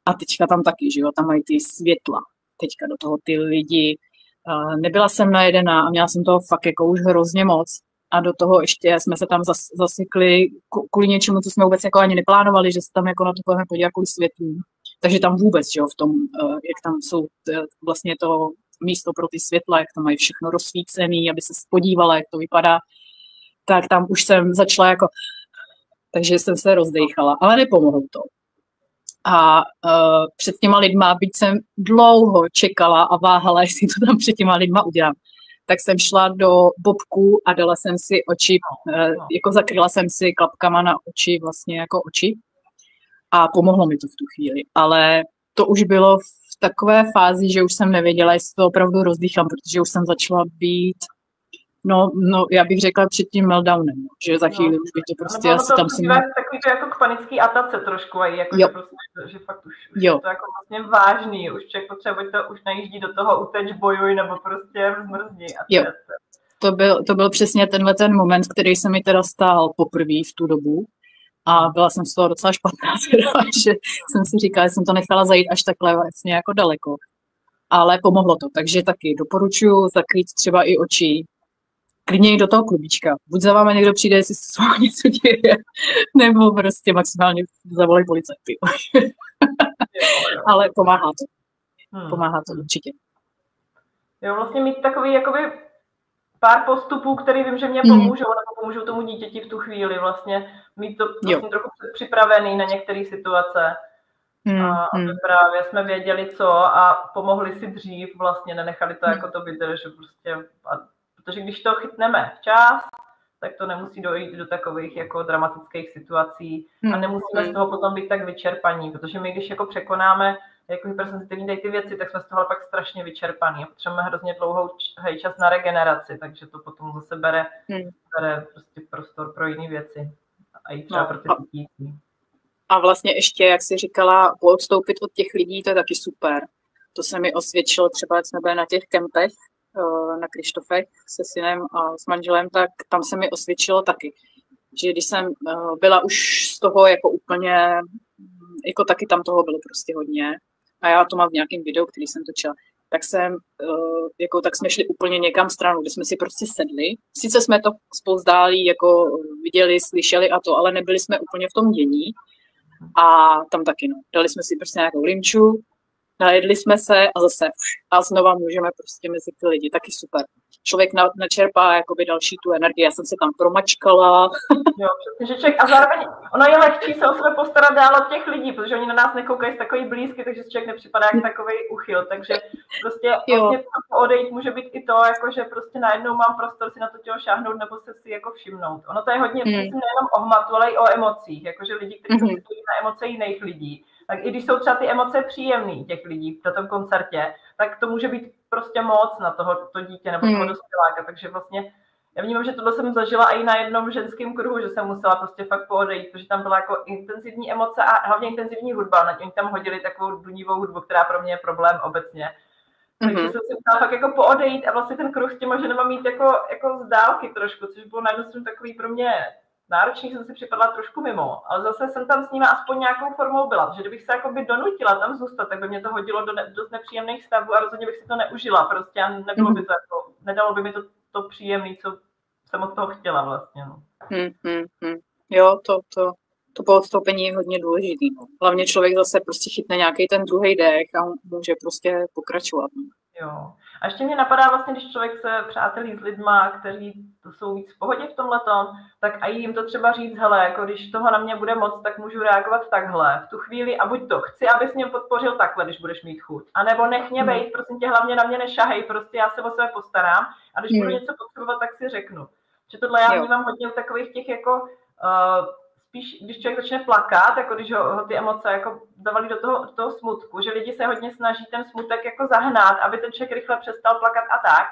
a teďka tam taky, že jo, tam mají ty světla, teďka do toho ty lidi. Nebyla jsem najedená a měla jsem toho fakt jako už hrozně moc. A do toho ještě jsme se tam zasekli kvůli něčemu, co jsme vůbec jako ani neplánovali, že se tam jako na to budeme podívat kvůli světlům. Takže tam vůbec, že jo, v tom, jak tam jsou vlastně to místo pro ty světla, jak tam mají všechno rozsvícený, aby se podívala, jak to vypadá, tak tam už jsem začala jako, takže jsem se rozdejchala, ale nepomohlo to. A před těma lidma, byť jsem dlouho čekala a váhala, jestli to tam před těma lidma udělám, tak jsem šla do bobku a dala jsem si oči, jako zakryla jsem si klapkama na oči, vlastně jako oči a pomohlo mi to v tu chvíli. Ale to už bylo v takové fázi, že už jsem nevěděla, jestli to opravdu rozdýchám, protože už jsem začala být, no já bych řekla před tím meltdownem, že za chvíli už by to prostě asi tam si... Takový to jako k panický atace trošku, jako že, prostě, že fakt už je to jako vlastně vážný, už člověk potřebuje to, už najíždí do toho uteč, bojuj, nebo prostě zmrzní. To byl přesně ten moment, který se mi teda stál poprvé v tu dobu a byla jsem z toho docela špatná, že jsem si říkala, že jsem to nechala zajít až takhle vlastně jako daleko. Ale pomohlo to, takže taky doporučuji zakrýt třeba i oči, klidně i do toho klubíčka. Buď za váma někdo přijde, jestli se něco děje, nebo prostě maximálně zavolej policajty. Ale pomáhá to. Pomáhá to určitě. Jo, vlastně mít takový jakoby pár postupů, které vím, že mě pomůžou, nebo pomůžou tomu dítěti v tu chvíli vlastně mít to vlastně trochu připravený na některé situace. Aby právě jsme věděli co a pomohli si dřív, vlastně nenechali to jako to vydrž, že prostě, protože když to chytneme včas, tak to nemusí dojít do takových jako dramatických situací a nemusíme z toho potom být tak vyčerpaní, protože my, když jako překonáme jako hypersenzitivní ty věci, tak jsme z toho pak strašně vyčerpaní a potřebujeme hrozně dlouhou čas na regeneraci, takže to potom zase bere prostě prostor pro jiné věci a i třeba pro ty děti. A vlastně ještě, jak jsi říkala, poodstoupit od těch lidí, to je taky super. To se mi osvědčilo třeba, jak jsme byli na těch kempech na Krištofech se synem a s manželem, tak tam se mi osvědčilo taky. Že když jsem byla už z toho jako úplně, jako taky tam toho bylo prostě hodně. A já to mám v nějakém videu, který jsem točila. Tak jsme šli úplně někam stranou, kde jsme si prostě sedli. Sice jsme to spouzdálí jako viděli, slyšeli a to, ale nebyli jsme úplně v tom dění. A tam taky, dali jsme si prostě nějakou limču, najedli jsme se a zase a znova můžeme prostě mezi ty lidi, taky super. Člověk načerpá jakoby další tu energii, já jsem se tam promačkala. Jo, přesně, že člověk, a zároveň ono je lehčí se o sebe postarat dál od těch lidí, protože oni na nás nekoukají z takový blízky, takže si člověk nepřipadá jak takový uchyl, takže prostě vlastně odejít může být i to, jako že prostě najednou mám prostor si na to tělo šáhnout nebo se si jako všimnout. Ono to je hodně, myslím, nejenom o hmatu, ale i o emocích, jakože lidi, kteří se citují na emoce jiných lidí. Tak i když jsou třeba ty emoce příjemný těch lidí na tom koncertě, tak to může být prostě moc na to dítě nebo toho dospěláka. Takže vlastně já vnímám, že tohle jsem zažila i na jednom ženském kruhu, že jsem musela prostě fakt poodejít, protože tam byla jako intenzivní emoce a hlavně intenzivní hudba. Oni tam hodili takovou dunivou hudbu, která pro mě je problém obecně. Takže jsem si musela fakt jako poodejít a vlastně ten kruh s těma ženama mít jako z dálky trošku, což bylo najednou takový pro mě náročný, jsem si připadla trošku mimo, ale zase jsem tam s nimi aspoň nějakou formou byla, protože kdybych se jakoby donutila tam zůstat, tak by mě to hodilo do dost nepříjemných stavů a rozhodně bych si to neužila prostě a nebylo by to jako, nedalo by mi to příjemný, co jsem od toho chtěla vlastně. No. Jo, to poodstoupení je hodně důležitý. No. Hlavně člověk zase prostě chytne nějaký ten druhý dech a může prostě pokračovat. No. Jo. A ještě mě napadá vlastně, když člověk se přátelí s lidma, kteří jsou víc v pohodě v tomhletom, tak a jim to třeba říct, hele, jako když toho na mě bude moc, tak můžu reagovat takhle v tu chvíli a buď to chci, abys mě podpořil takhle, když budeš mít chuť, anebo nech mě bejt, prosím tě, hlavně na mě nešahej, prostě já se o sebe postarám a když budu něco potřebovat, tak si řeknu. Že tohle já vnímám hodně v takových těch jako spíš, když člověk začne plakat, jako když ho ty emoce jako dávali do toho smutku, že lidi se hodně snaží ten smutek jako zahnat, aby ten člověk rychle přestal plakat a tak.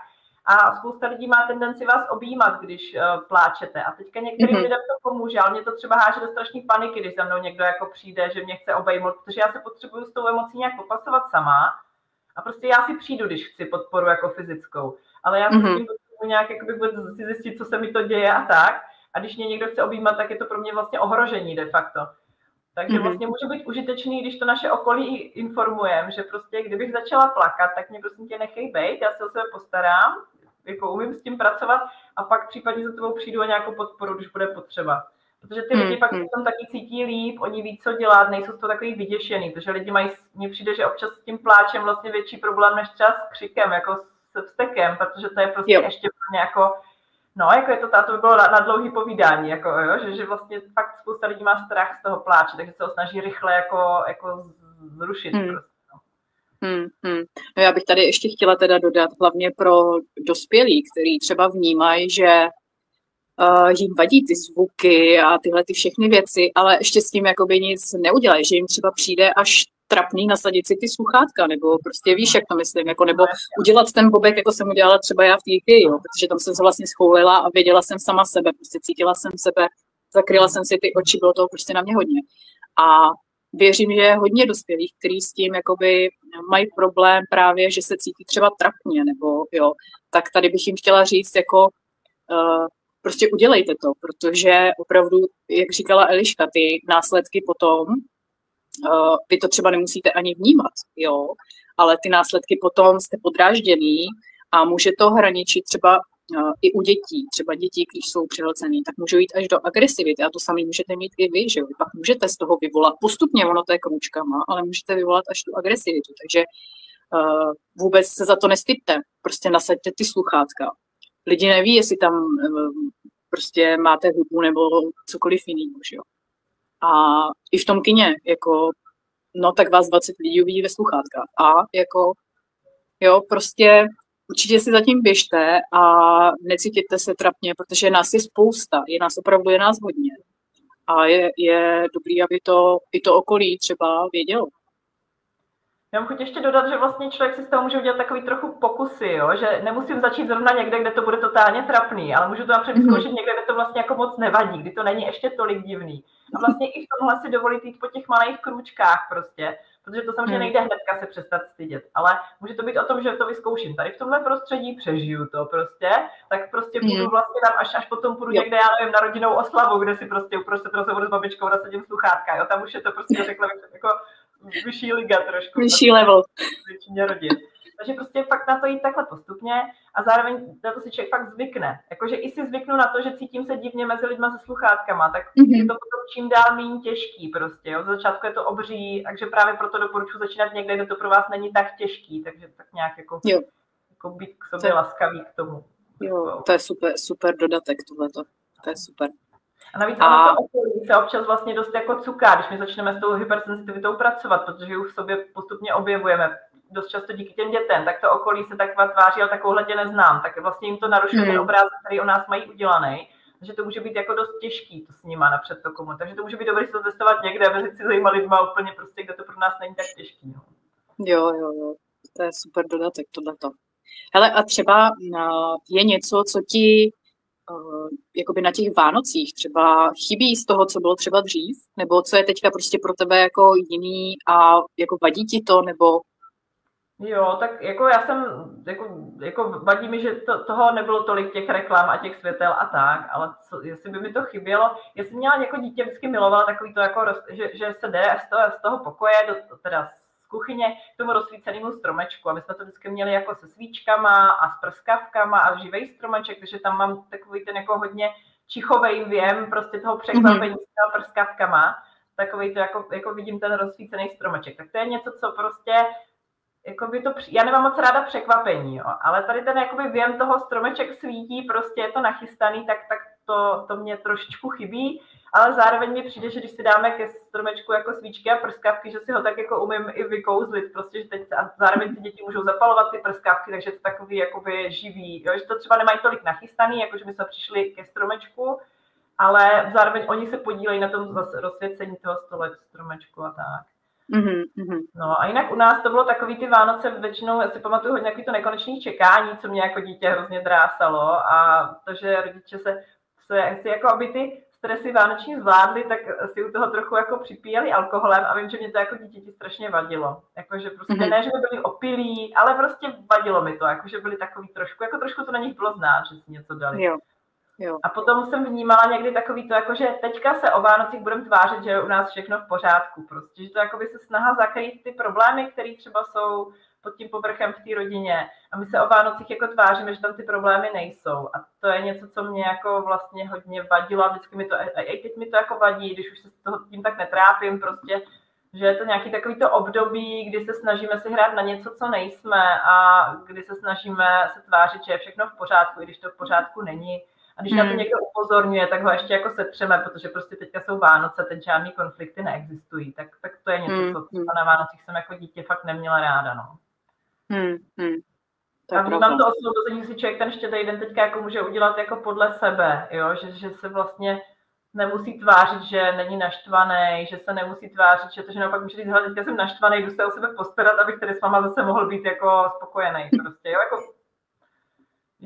A spousta lidí má tendenci vás objímat, když pláčete. A teďka některým lidem to pomůže, ale mě to třeba háže do strašné paniky, když za mnou někdo jako přijde, že mě chce obejmout, protože já se potřebuju s tou emocí nějak popasovat sama. A prostě já si přijdu, když chci podporu jako fyzickou. Ale já si s tím potřebuji nějak jakoby si zjistit, co se mi to děje a tak. A když mě někdo chce objímat, tak je to pro mě vlastně ohrožení de facto. Takže vlastně může být užitečný, když to naše okolí informujeme, že prostě kdybych začala plakat, tak mě prosím tě nechej bejt, já se o sebe postarám, jako umím s tím pracovat a pak případně za tebou přijdu o nějakou podporu, když bude potřeba. Protože ty lidi pak se tam taky cítí líp, oni ví, co dělat, nejsou z toho takový vyděšený, protože lidi mají, mně přijde, že občas s tím pláčem vlastně větší problém než třeba s křikem, jako se vztekem, protože to je prostě ještě pro ně jako no, jako je to by bylo na dlouhý povídání, jako, jo, že vlastně fakt spousta lidí má strach z toho pláče, takže se ho snaží rychle jako zrušit. Prostě, no. No já bych tady ještě chtěla teda dodat, hlavně pro dospělí, kteří třeba vnímají, že jim vadí ty zvuky a tyhle ty všechny věci, ale ještě s tím jakoby nic neudělají, že jim třeba přijde až trapný nasadit si ty sluchátka, nebo prostě víš, jak to myslím, jako, nebo udělat ten bobek, jako jsem udělala třeba já v IKEA, protože tam jsem se vlastně schoulila a věděla jsem sama sebe, prostě cítila jsem sebe, zakryla jsem si ty oči, bylo toho prostě na mě hodně. A věřím, že je hodně dospělých, kteří s tím jakoby mají problém právě, že se cítí třeba trapně, nebo jo, tak tady bych jim chtěla říct, jako prostě udělejte to, protože opravdu, jak říkala Eliška, ty následky potom, vy to třeba nemusíte ani vnímat, jo, ale ty následky potom jste podrážděný a může to hraničit třeba i u dětí. Třeba děti, když jsou přehlcený, tak můžou jít až do agresivity a to sami můžete mít i vy, že jo. Pak můžete z toho vyvolat postupně, ono to je kručkama, ale můžete vyvolat až tu agresivitu, takže vůbec se za to nestyďte, prostě nasaďte ty sluchátka lidi neví, jestli tam prostě máte hudbu nebo cokoliv jiného, že jo. A i v tom kině, jako, no tak vás 20 lidí uvidí ve sluchátkách. A jako, jo, prostě určitě si zatím běžte a necítíte se trapně, protože nás je spousta, je nás hodně. A je dobrý, aby to i to okolí třeba vědělo. Já mám chuť ještě dodat, že vlastně člověk si z toho může udělat takový trochu pokusy, jo? Že nemusím začít zrovna někde, kde to bude totálně trapný, ale můžu to napřed vyzkoušet někde, kde to vlastně jako moc nevadí, kdy to není ještě tolik divný. A vlastně i v tomhle si dovolit jít po těch malých krůčkách prostě, protože to samozřejmě nejde hnedka se přestat stydět, ale může to být o tom, že to vyzkouším. Tady v tomhle prostředí přežiju to prostě, tak prostě půjdu vlastně tam, až potom půjdu někde, já nevím, na rodinnou oslavu, kde si prostě uprostřed rozhovoru s babičkou nasadím sluchátka, jo? Tam už je to prostě řekla jako vyšší liga trošku. Vyšší level. Většině rodin. Takže prostě fakt na to jít takhle postupně a zároveň na to si člověk fakt zvykne. Jakože i si zvyknu na to, že cítím se divně mezi lidma se sluchátkama, tak je to potom čím dál méně těžký prostě. Jo? Za začátku je to obří, takže právě proto doporučuji začínat někde, kde to pro vás není tak těžký, takže tak nějak jako být k sobě laskavý k tomu. Jo, to je super dodatek tohleto. To je super. A navíc ono to okolí se občas vlastně dost jako cuká, když my začneme s tou hypersenzitivitou pracovat, protože ji už v sobě postupně objevujeme. Dost často díky těm dětem, tak to okolí se tak tváří, ale takovouhle tě neznám, tak vlastně jim to narušuje ten obrázek, který o nás mají udělaný. Takže to může být jako dost těžký to s nima napřed to komu. Takže to může být dobré si to testovat někde, mezi si zajímá lidma úplně prostě, kde to pro nás není tak těžký. No. Jo, to je super dodatek tohleto. Hele, a třeba je něco, co ti jakoby na těch Vánocích třeba chybí z toho, co bylo třeba dřív, nebo co je teďka prostě pro tebe jako jiný a jako vadí ti to, nebo... Jo, tak jako já jsem, jako vadí mi, že toho nebylo tolik těch reklam a těch světel a tak, ale jestli by mi to chybělo, já jsem měla jako dítě vždycky milovala takový to jako, že se jde z toho pokoje, teda z kuchyně k tomu rozsvícenému stromečku a my jsme to vždycky měli jako se svíčkama a s prskavkama a živej stromeček, takže tam mám takový ten jako hodně čichovej věm prostě toho překvapení s těma prskavkama, takový to jako vidím ten rozsvícený stromeček, tak to je něco, co prostě jakoby to, já nemám moc ráda překvapení, jo, ale tady ten jakoby věm toho stromeček svítí, prostě je to nachystaný, tak to mě trošičku chybí, ale zároveň mi přijde, že když si dáme ke stromečku jako svíčky a prskavky, že si ho tak jako umím i vykouzlit, prostě, že teď a zároveň ty děti můžou zapalovat ty prskavky, takže je to takový jakoby živý, jo, že to třeba nemají tolik nachystaný, jako že my jsme přišli ke stromečku, ale zároveň oni se podílejí na tom rozsvěcení toho stromečku a tak. No a jinak u nás to bylo takový ty Vánoce, většinou já si pamatuju hodně takový to nekonečné čekání, co mě jako dítě hrozně drásalo a to, že rodiče se jako aby ty stresy vánoční zvládli, tak si u toho trochu jako připíjeli alkoholem a vím, že mě to jako dítěti strašně vadilo. Jakože prostě ne, že by byli opilí, ale prostě vadilo mi to, jakože byli takový trošku to na nich bylo znát, že si něco dali. Jo. A potom jsem vnímala někdy takový to, jakože teďka se o Vánocích budeme tvářit, že je u nás všechno v pořádku. Prostě, že to jakoby se snaha zakrýt ty problémy, které třeba jsou pod tím povrchem v té rodině. A my se o Vánocích jako tváříme, že tam ty problémy nejsou. A to je něco, co mě jako vlastně hodně vadilo. A vždycky mi to, i teď mi to jako vadí, když už se tím tak netrápím, prostě, že je to nějaký takový to období, kdy se snažíme si hrát na něco, co nejsme a kdy se snažíme se tvářit, že je všechno v pořádku, i když to v pořádku není. A když na to někdo upozorňuje, tak ho ještě jako setřeme, protože prostě teďka jsou Vánoce, teď žádný konflikty neexistují. Tak to je něco, co na Vánocích jsem jako dítě fakt neměla ráda, no. A vnímám to osvobození, že si člověk ten štědrý den teďka jako může udělat jako podle sebe, jo? Že se vlastně nemusí tvářit, že není naštvaný, že se nemusí tvářit, že to, že naopak může říct, hele, teďka jsem naštvaný, jdu se o sebe postarat, abych tady s váma zase mohl být jako spokojený, prostě, jo, jako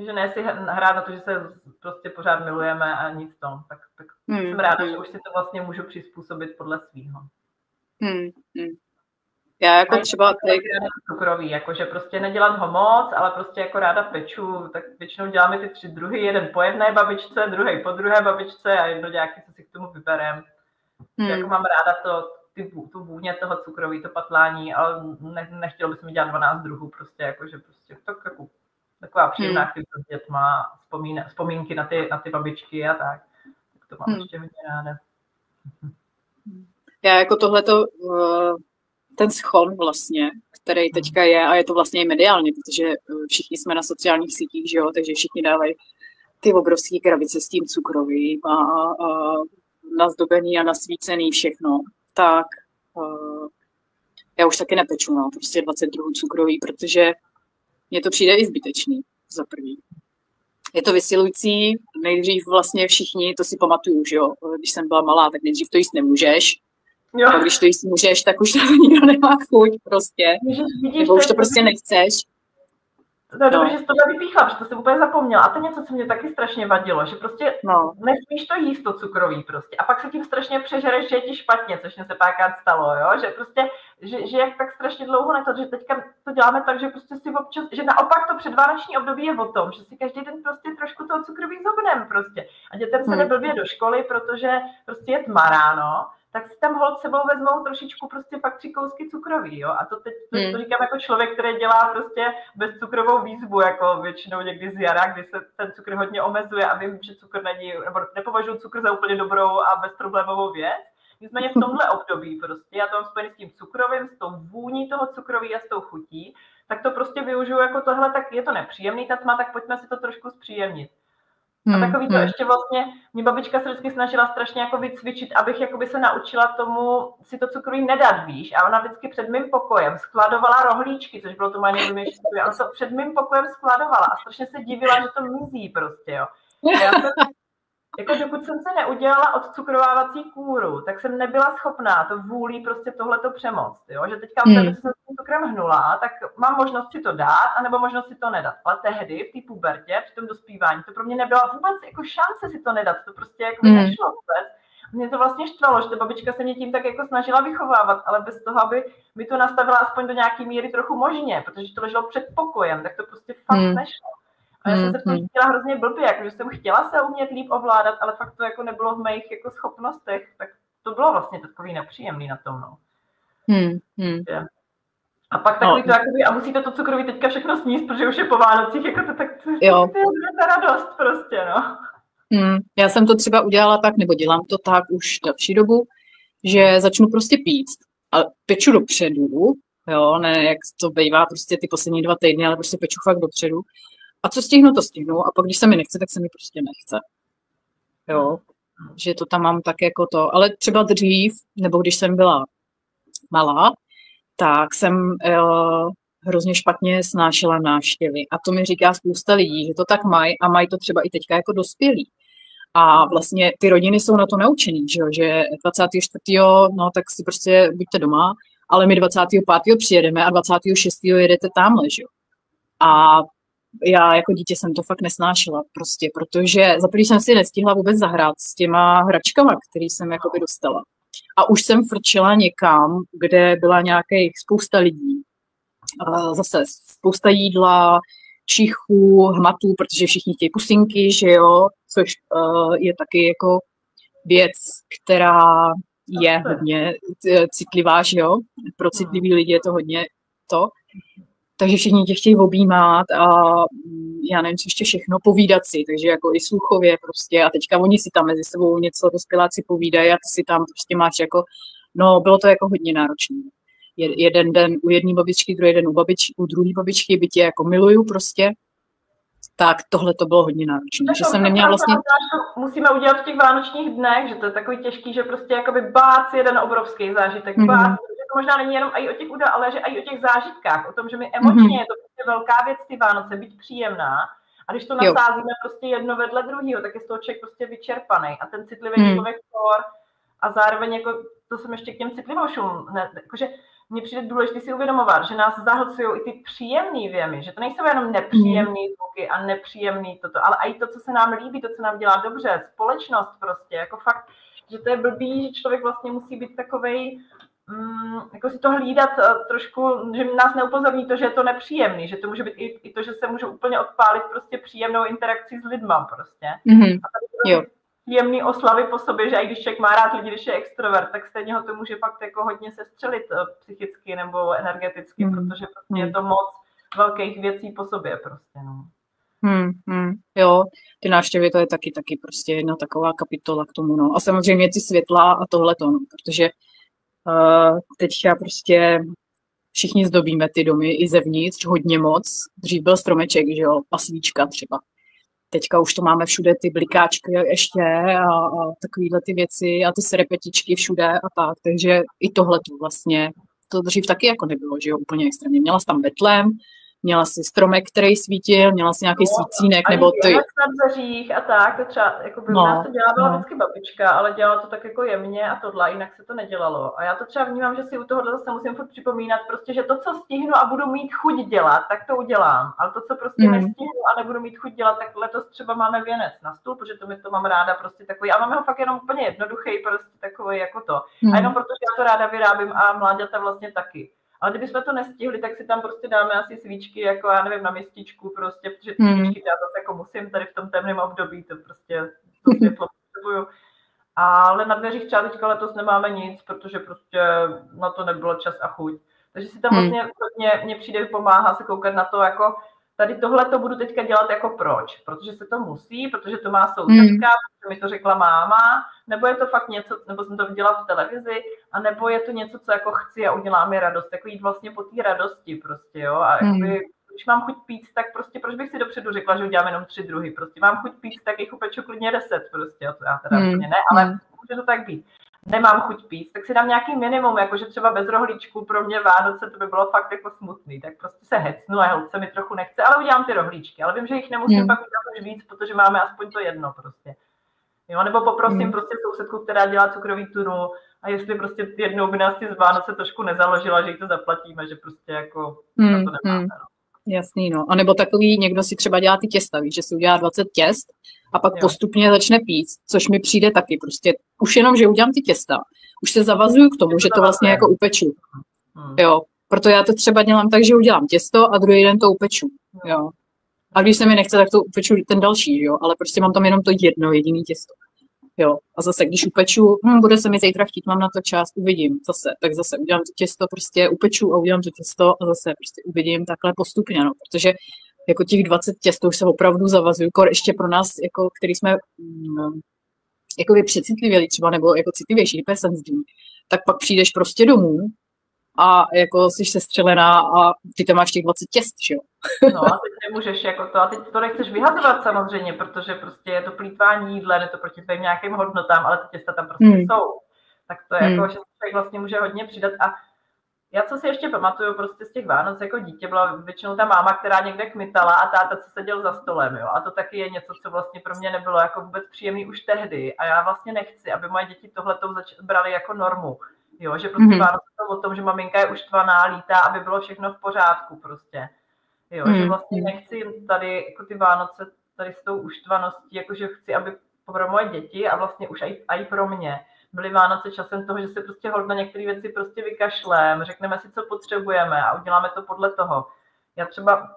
že ne si hrát na to, že se prostě pořád milujeme a nic tom. Tak jsem ráda, že už si to vlastně můžu přizpůsobit podle svýho. Já jako třeba cukrový, jakože prostě nedělat ho moc, ale prostě jako ráda peču, tak většinou děláme ty 3 druhy, jeden po jedné babičce, druhý po druhé babičce a jedno nějaký, co si k tomu vyberem. Jako mám ráda tu vůně toho cukroví, to patlání, ale nechtělo bych mi dělat 12 druhů, prostě jakože prostě to jako taková příjemná aktivita s dětma, vzpomínky na ty babičky a tak. Tak to mám ještě hodně ráda. Já jako tohleto, ten schon vlastně, který teďka je, a je to vlastně i mediálně, protože všichni jsme na sociálních sítích, že jo, takže všichni dávají ty obrovské krabice s tím cukrovým a nazdobený a nasvícený všechno, tak já už taky nepeču, no, prostě 20 druhů cukrový, protože mně to přijde i zbytečný za prvý. Je to vysilující, nejdřív vlastně všichni, to si pamatuju, že jo, když jsem byla malá, tak nejdřív to jíst nemůžeš, jo. A když to jíst můžeš, tak už to nikdo nemá chuť prostě, nebo už to prostě nechceš. To je dobré, že jsi to vypíchla, protože to jsem úplně zapomněla. A to je něco, co mě taky strašně vadilo, že prostě nesmíš to jíst, to cukroví prostě. A pak se tím strašně přežereš, že je ti špatně, což mě se párkrát stalo, jo? Že prostě, že jak tak strašně dlouho že teďka to děláme tak, že prostě si občas, že naopak to předvánoční období je o tom, že si každý den prostě trošku toho cukroví zobnem prostě. A dětem se neblbě do školy, protože prostě je tma ráno, tak si tam holt sebou vezmou trošičku prostě fakt 3 kousky cukroví, jo. A to teď to říkám jako člověk, který dělá prostě bezcukrovou výzvu, jako většinou někdy z jara, kdy se ten cukr hodně omezuje a vím, že cukr není, nebo nepovažuji cukr za úplně dobrou a bezproblémovou věc. Nicméně v tomhle období prostě, já to mám spojený s tím cukrovým, s tou vůní toho cukroví a s tou chutí, tak to prostě využiju jako tohle, tak je to nepříjemný ta tma, tak pojďme si to trošku zpříjemnit. A takový to ještě vlastně, mě babička se vždycky snažila strašně jako vycvičit, abych jakoby se naučila tomu si to cukroví nedat, víš. A ona vždycky před mým pokojem skladovala rohlíčky, což bylo to moje nejbližší. Ona to před mým pokojem skladovala a strašně se divila, že to mizí prostě, jo. Já jsem, jako dokud jsem se neudělala odcukrovávací kůru, tak jsem nebyla schopná to vůlí prostě tohleto přemoct, jo. Že teďka jsem s tím cukrem hnula, tak mám možnost si to dát, anebo možnost si to nedat. Ale tehdy v té pubertě, při tom dospívání, to pro mě nebyla vůbec jako šance si to nedat, to prostě jako nešlo vůbec. Mě to vlastně štvalo, že ta babička se mě tím tak jako snažila vychovávat, ale bez toho, aby mi to nastavila aspoň do nějaký míry trochu možně, protože to leželo před pokojem, tak to prostě fakt nešlo. A já jsem se v tom chtěla hrozně blbě, jakože jsem chtěla se umět líp ovládat, ale fakt to jako nebylo v mých jako schopnostech, tak to bylo vlastně takový nepříjemný na tom, no. A pak takový to jakoby, a musíte to cukroví teďka všechno sníst, protože už je po Vánocích, jako to tak, to je ta radost prostě, no. Já jsem to třeba udělala tak, nebo dělám to tak už další dobu, že začnu prostě pít a peču dopředu, jo, ne jak to bývá prostě ty poslední 2 týdny, ale prostě peču fakt dopředu. A co stihnu, to stihnu. A pak, když se mi nechce, tak se mi prostě nechce. Jo, že to tam mám tak jako to. Ale třeba dřív, nebo když jsem byla malá, tak jsem hrozně špatně snášela návštěvy. A to mi říká spousta lidí, že to tak mají a mají to třeba i teďka jako dospělí. A vlastně ty rodiny jsou na to naučený, že 24. no tak si prostě buďte doma, ale my 25. přijedeme a 26. jedete tamhle, že jo. A já jako dítě jsem to fakt nesnášela prostě, protože za první jsem si nestihla vůbec zahrát s těma hračkama, který jsem jakoby dostala. A už jsem frčela někam, kde byla nějakých spousta lidí. Zase spousta jídla, čichů, hmatů, protože všichni chtějí pusinky, že jo, což je taky jako věc, která je hodně citlivá, že jo. Pro citlivý lidi je to hodně to. Takže všichni tě chtějí objímat a já nevím, co ještě všechno, povídat si, takže jako i sluchově prostě a teďka oni si tam mezi sebou něco dospěláci povídají a ty si tam prostě máš jako, no bylo to jako hodně náročné. Jeden den u jedné babičky, druhý den u druhé babičky, byť je jako miluju prostě, tak tohle to bylo hodně náročné, že jsem neměla vlastně... Musíme udělat v těch vánočních dnech, že to je takový těžký, že prostě jakoby bác jeden obrovský zážitek, bác, to možná není jenom i o těch údajích, ale že i o těch zážitkách, o tom, že mi emočně je to prostě velká věc ty Vánoce, být příjemná. A když to nasázíme prostě jedno vedle druhého, tak je z toho člověk prostě vyčerpaný. A ten citlivý člověk a zároveň jako, to jsem ještě k těm citlivošům, jakože mně přijde důležité si uvědomovat, že nás zahlcují i ty příjemné věmy, že to nejsou jenom nepříjemné zvuky a nepříjemný toto, ale i to, co se nám líbí, to, co nám dělá dobře, společnost prostě, jako fakt, že to je blbý, že člověk vlastně musí být takovej, jako si to hlídat trošku, že nás neupozorní to, že je to nepříjemný, že to může být i to, že se může úplně odpálit prostě příjemnou interakci s lidma prostě. A tady příjemný oslavy po sobě, že i když člověk má rád lidi, když je extrovert, tak stejně ho to může fakt jako hodně sestřelit psychicky nebo energeticky, protože prostě je to moc velkých věcí po sobě prostě, no. Jo, ty návštěvy, to je taky prostě jedna taková kapitola k tomu, no. A samozřejmě ty světla a tohleto, no, protože teďka prostě všichni zdobíme ty domy i zevnitř hodně moc. Dřív byl stromeček, že jo, a svíčka třeba. Teďka už to máme všude ty blikáčky ještě a takovýhle ty věci a ty serepetičky všude a tak, takže i tohle tu vlastně, to dřív taky jako nebylo, že jo, úplně extrémně. Měla jsi tam betlém, měla jsi stromek, který svítil, měla jsi nějaký svícínek, nebo ty... na dveřích a tak, to třeba, jako by u nás to dělala vždycky babička, ale dělala to tak jako jemně a tohle, jinak se to nedělalo. A já to třeba vnímám, že si u tohohle zase musím furt připomínat, prostě, že to, co stihnu a budu mít chuť dělat, tak to udělám. Ale to, co prostě nestihnu a nebudu mít chuť dělat, tak letos třeba máme věnec na stůl, protože to mám ráda prostě takový. A máme ho fakt jenom úplně jednoduchý, prostě takový jako to. A jenom protože já to ráda vyrábím a mláďata vlastně taky. Ale kdybychom to nestihli, tak si tam prostě dáme asi svíčky, jako já nevím, na městičku prostě, protože ty svíčky já zase jako musím tady v tom temném období, to prostě to světlo potřebuju. Ale na dveřích třeba teďka letos nemáme nic, protože prostě na to nebylo čas a chuť. Takže si tam vlastně mně přijde, pomáhá se koukat na to, jako tady tohle to budu teďka dělat jako proč? Protože se to musí, protože to má sousedka, protože mi to řekla máma, nebo je to fakt něco, nebo jsem to viděla v televizi, a nebo je to něco, co jako chci a udělá mi radost, jako jít vlastně po té radosti prostě, jo, a jakoby, když mám chuť pít, tak prostě proč bych si dopředu řekla, že udělám jenom 3 druhy, prostě mám chuť pít, tak jich upeču klidně 10 prostě, a to já teda úplně ne, ale může to tak být. Nemám chuť pít, tak si dám nějaký minimum, jakože třeba bez rohlíčku pro mě Vánoce to by bylo fakt jako smutný, tak prostě se hecnu a holce mi trochu nechce, ale udělám ty rohlíčky, ale vím, že jich nemusím pak udělat už víc, protože máme aspoň to jedno prostě. Jo, nebo poprosím prostě sousedku, která dělá cukrový tunu, a jestli prostě jednou by nás ty z Vánoce trošku nezaložila, že jí to zaplatíme, že prostě jako na to nemáme. No. Jasný, no. A nebo takový, někdo si třeba dělá ty těsta, víš, že si udělá 20 těst a pak postupně začne pít, což mi přijde taky prostě. Už jenom, že udělám ty těsta, už se zavazuju k tomu, že to vlastně jako upeču. Jo, proto já to třeba dělám tak, že udělám těsto a druhý den to upeču. Jo. A když se mi nechce, tak to upeču ten další, jo, ale prostě mám tam jenom to jedno jediný těsto. Jo, a zase, když upeču, bude se mi zítra chtít, mám na to čas, uvidím zase, tak zase udělám to těsto, prostě upeču a udělám to těsto a zase prostě uvidím takhle postupně, no, protože jako těch 20 těstů už se opravdu zavazuju, ještě pro nás, jako, který jsme jakoby přecitlivěli třeba, nebo jako citlivější, hypersenzitivní, tak pak přijdeš prostě domů a jako jsi sestřelená a ty tam máš těch 20 těst, že jo? No a teď nemůžeš jako to, a teď to nechceš vyhazovat samozřejmě, protože prostě je to plýtvání jídlem, je to proti tvým nějakým hodnotám, ale ty těsta tam prostě jsou. Tak to je jako, že se vlastně může hodně přidat. A já co si ještě pamatuju prostě z těch Vánoc jako dítě, byla většinou ta máma, která někde kmitala a táta, co seděl za stolem, jo. A to taky je něco, co vlastně pro mě nebylo jako vůbec příjemný už tehdy. A já vlastně nechci, aby moje děti tohletou brali jako normu. Jo, že prostě Vánoce jsou o tom, že maminka je uštvaná, lítá, aby bylo všechno v pořádku prostě. Jo, že vlastně nechci tady jako ty Vánoce tady s tou uštvaností, jakože chci, aby pro moje děti a vlastně už i pro mě byly Vánoce časem toho, že se prostě hold na některé věci prostě vykašlem, řekneme si, co potřebujeme a uděláme to podle toho. Já třeba,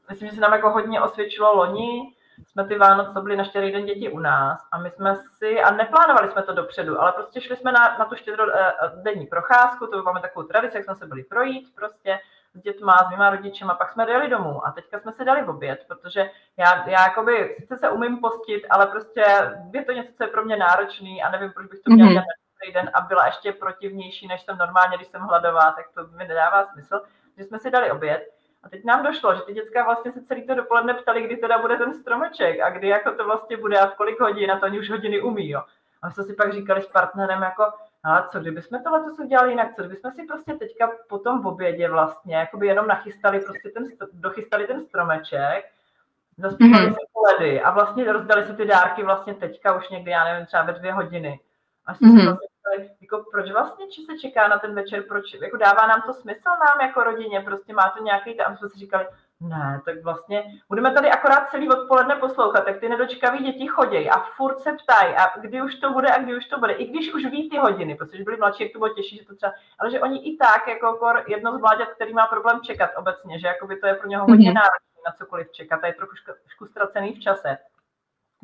myslím, že se nám jako hodně osvědčilo loni, jsme ty Vánoce byli na Štědrý den děti u nás a my jsme si, a neplánovali jsme to dopředu, ale prostě šli jsme na tu štědrodenní procházku, to máme takovou tradici, jak jsme se byli projít prostě s dětma, s mýma rodičema, pak jsme jeli domů a teďka jsme si dali oběd, protože já jakoby, sice se umím postit, ale prostě je to něco, co je pro mě náročný a nevím, proč bych to měla dělat na Štědrý den a byla ještě protivnější, než jsem normálně, když jsem hladová, tak to mi nedává smysl, že jsme si dali oběd. A teď nám došlo, že ty děcka vlastně se celý to dopoledne ptali, kdy teda bude ten stromeček a kdy jako to vlastně bude a v kolik hodin, a to oni už hodiny umí, jo. A my jsme si pak říkali s partnerem jako, a co kdybychom tohle udělali jinak, co kdybychom si prostě teďka po tom v obědě vlastně jakoby jenom nachystali prostě dochystali ten stromeček, zaspívali si koledy a vlastně rozdali si ty dárky vlastně teďka už někdy, já nevím, třeba ve 2 hodiny. A si vlastně jako proč vlastně, či se čeká na ten večer, proč, jako dává nám to smysl nám jako rodině, prostě má to nějaký, tam jsme si říkali, ne, tak vlastně budeme tady akorát celý odpoledne poslouchat, tak ty nedočkaví děti chodějí a furt se ptají, a kdy už to bude a kdy už to bude, i když už ví ty hodiny, protože byli mladší, jak to bylo těžší, že to třeba, ale že oni i tak, jako jedno z mláďat, který má problém čekat obecně, že jakoby to je pro něho hodně náročné na cokoliv čekat, a je trošku ztracený v čase.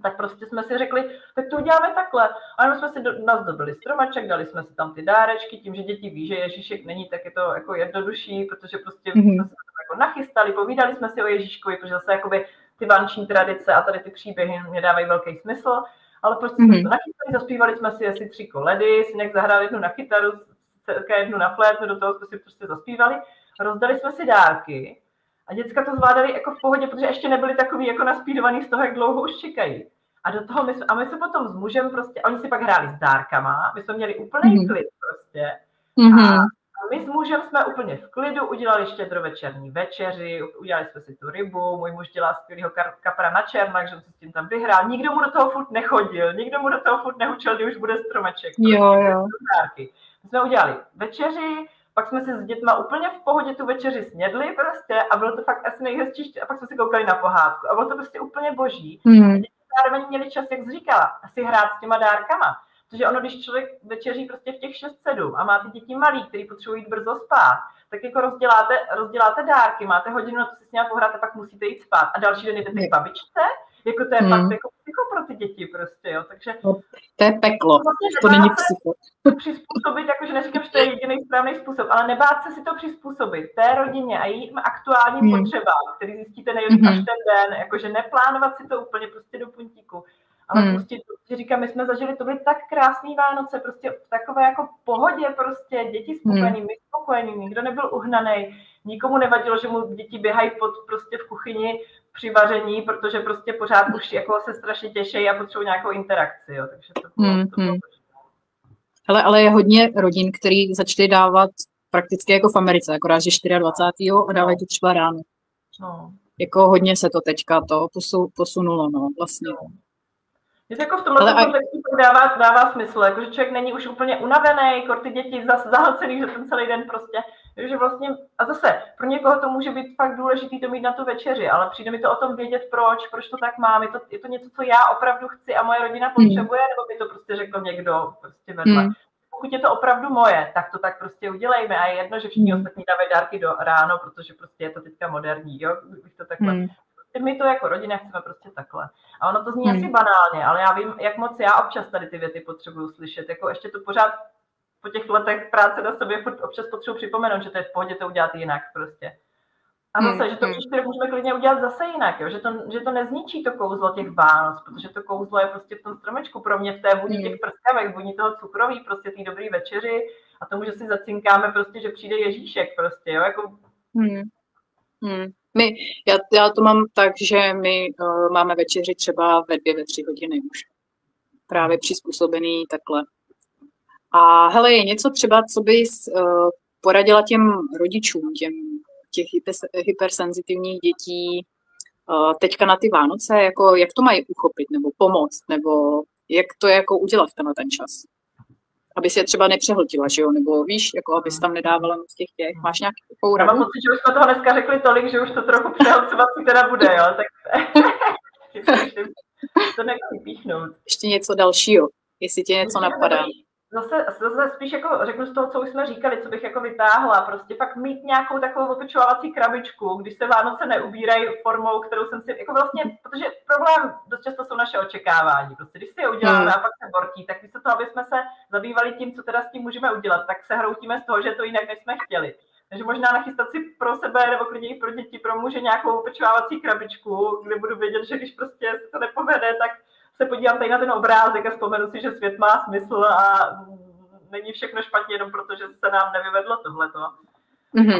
Tak prostě jsme si řekli, tak to uděláme takhle. A my jsme si nazdobili stromaček, dali jsme si tam ty dárečky, tím, že děti ví, že Ježíšek není, tak je to jako jednodušší, protože prostě jsme se to jako nachystali, povídali jsme si o Ježíškovi, protože zase jakoby ty vánoční tradice a tady ty příběhy mě dávají velký smysl, ale prostě jsme to nachystali, zaspívali jsme si asi 3 koledy, synek zahrál jednu na kytaru, jednu na flétnu, do toho jsme si prostě zaspívali, rozdali jsme si dárky a děcka to zvládali jako v pohodě, protože ještě nebyli takový jako naspídovaný z toho, jak dlouho už čekají. A do toho my jsme potom s mužem prostě, oni si pak hráli s dárkama, my jsme měli úplný klid prostě. A my s mužem jsme úplně v klidu, udělali štědrovečerní večeři, udělali jsme si tu rybu, můj muž dělá skvělýho kapra na černak, že on se s tím tam vyhrál, nikdo mu do toho furt nechodil, nikdo mu do toho furt nehučel, kdy už bude stromeček. Jo. My jsme udělali večeři, pak jsme si s dětma úplně v pohodě tu večeři snědli prostě a bylo to fakt asi nejhezčí, a pak jsme si koukali na pohádku a bylo to prostě úplně boží. A děti zároveň měli čas, jak jsi říkala, asi hrát s těma dárkama. Protože ono, když člověk večeří prostě v těch 6-7 a máte děti malý, který potřebují jít brzo spát, tak jako rozděláte dárky, máte hodinu na to si s nimi pohrát a pak musíte jít spát. A další den jdete k babičce, jako to je fakt jako psycho pro ty děti prostě, jo. Takže to je peklo, vlastně to není psycho. Přizpůsobit, jakože neříkám, že to je jediný správný způsob, ale nebát se si to přizpůsobit té rodině a jejím aktuálním potřebám, který zjistíte nejlíp až ten den, jakože neplánovat si to úplně prostě do puntíku. Ale prostě, říkám, my jsme zažili, to byly tak krásný Vánoce, prostě v takové jako pohodě prostě, děti spokojený, my spokojený, nikdo nebyl uhnaný, nikomu nevadilo, že mu děti běhají prostě v kuchyni při vaření, protože prostě pořád už jako se strašně těší a potřebují nějakou interakci, jo, takže to bylo ale je hodně rodin, který začali dávat prakticky jako v Americe, akorát, že 24. a dávají to třeba ráno. No. Jako hodně se to teďka to posunulo, no, vlastně. No. Je to jako v tomhle kontextu dává smysl, jako, že člověk není už úplně unavený, ty děti zahlcený, že ten celý den prostě, že vlastně, a zase, pro někoho to může být fakt důležitý to mít na tu večeři, ale přijde mi to o tom vědět, proč to tak mám, je to něco, co já opravdu chci a moje rodina potřebuje, nebo by to prostě řekl někdo prostě vedle. Pokud je to opravdu moje, tak to tak prostě udělejme a je jedno, že všichni ostatní dávají dárky do ráno, protože prostě je to teďka moderní, jo, bych to takhle. My to jako rodina chceme prostě takhle. A ono to zní asi banálně, ale já vím, jak moc já občas tady ty věty potřebuju slyšet. Jako ještě to pořád po těch letech práce na sobě furt občas potřebuji připomenout, že to je v pohodě to udělat jinak prostě. A zase, že to příště můžeme klidně udělat zase jinak, jo? Že to nezničí to kouzlo těch Vánoc, protože to kouzlo je prostě v tom stromečku, pro mě v té vůni těch prskavek, vůni toho cukroví, prostě té dobrý večeři a tomu, že si zacinkáme prostě, že přijde Ježíšek prostě, jo, jako... Já to mám tak, že my máme večeři třeba ve 2, ve 3 hodiny už. Právě přizpůsobený takhle. A hele, je něco třeba, co bys poradila těm rodičům, těch hypersenzitivních dětí teďka na ty Vánoce, jako jak to mají uchopit, nebo pomoct, nebo jak to jako udělat ten čas? Aby si je třeba nepřehltila, že jo, nebo víš, jako abys tam nedávala moc těch. Máš nějaký takovou radu? Já mám pocit, že už jsme toho dneska řekli tolik, že už to trochu přehlcovací teda bude, jo, tak to nechci vypíchnout. Ještě něco dalšího, jestli tě něco napadá. Zase spíš jako řeknu z toho, co už jsme říkali, co bych jako vytáhla, prostě fakt mít nějakou takovou opečovací krabičku, když se Vánoce neubírají formou, kterou jsem si, jako vlastně, protože problém dost často jsou naše očekávání, prostě když si je uděláme a pak se bortí, tak místo toho, aby jsme se zabývali tím, co teda s tím můžeme udělat, tak se hroutíme z toho, že to jinak, než jsme chtěli. Takže možná nachystat si pro sebe nebo klidně i pro děti, pro muže nějakou opečovací krabičku, kde budu vědět, že když prostě se to nepovede, tak se podívám tady na ten obrázek a vzpomenu si, že svět má smysl a není všechno špatně jenom proto, že se nám nevyvedlo tohleto. A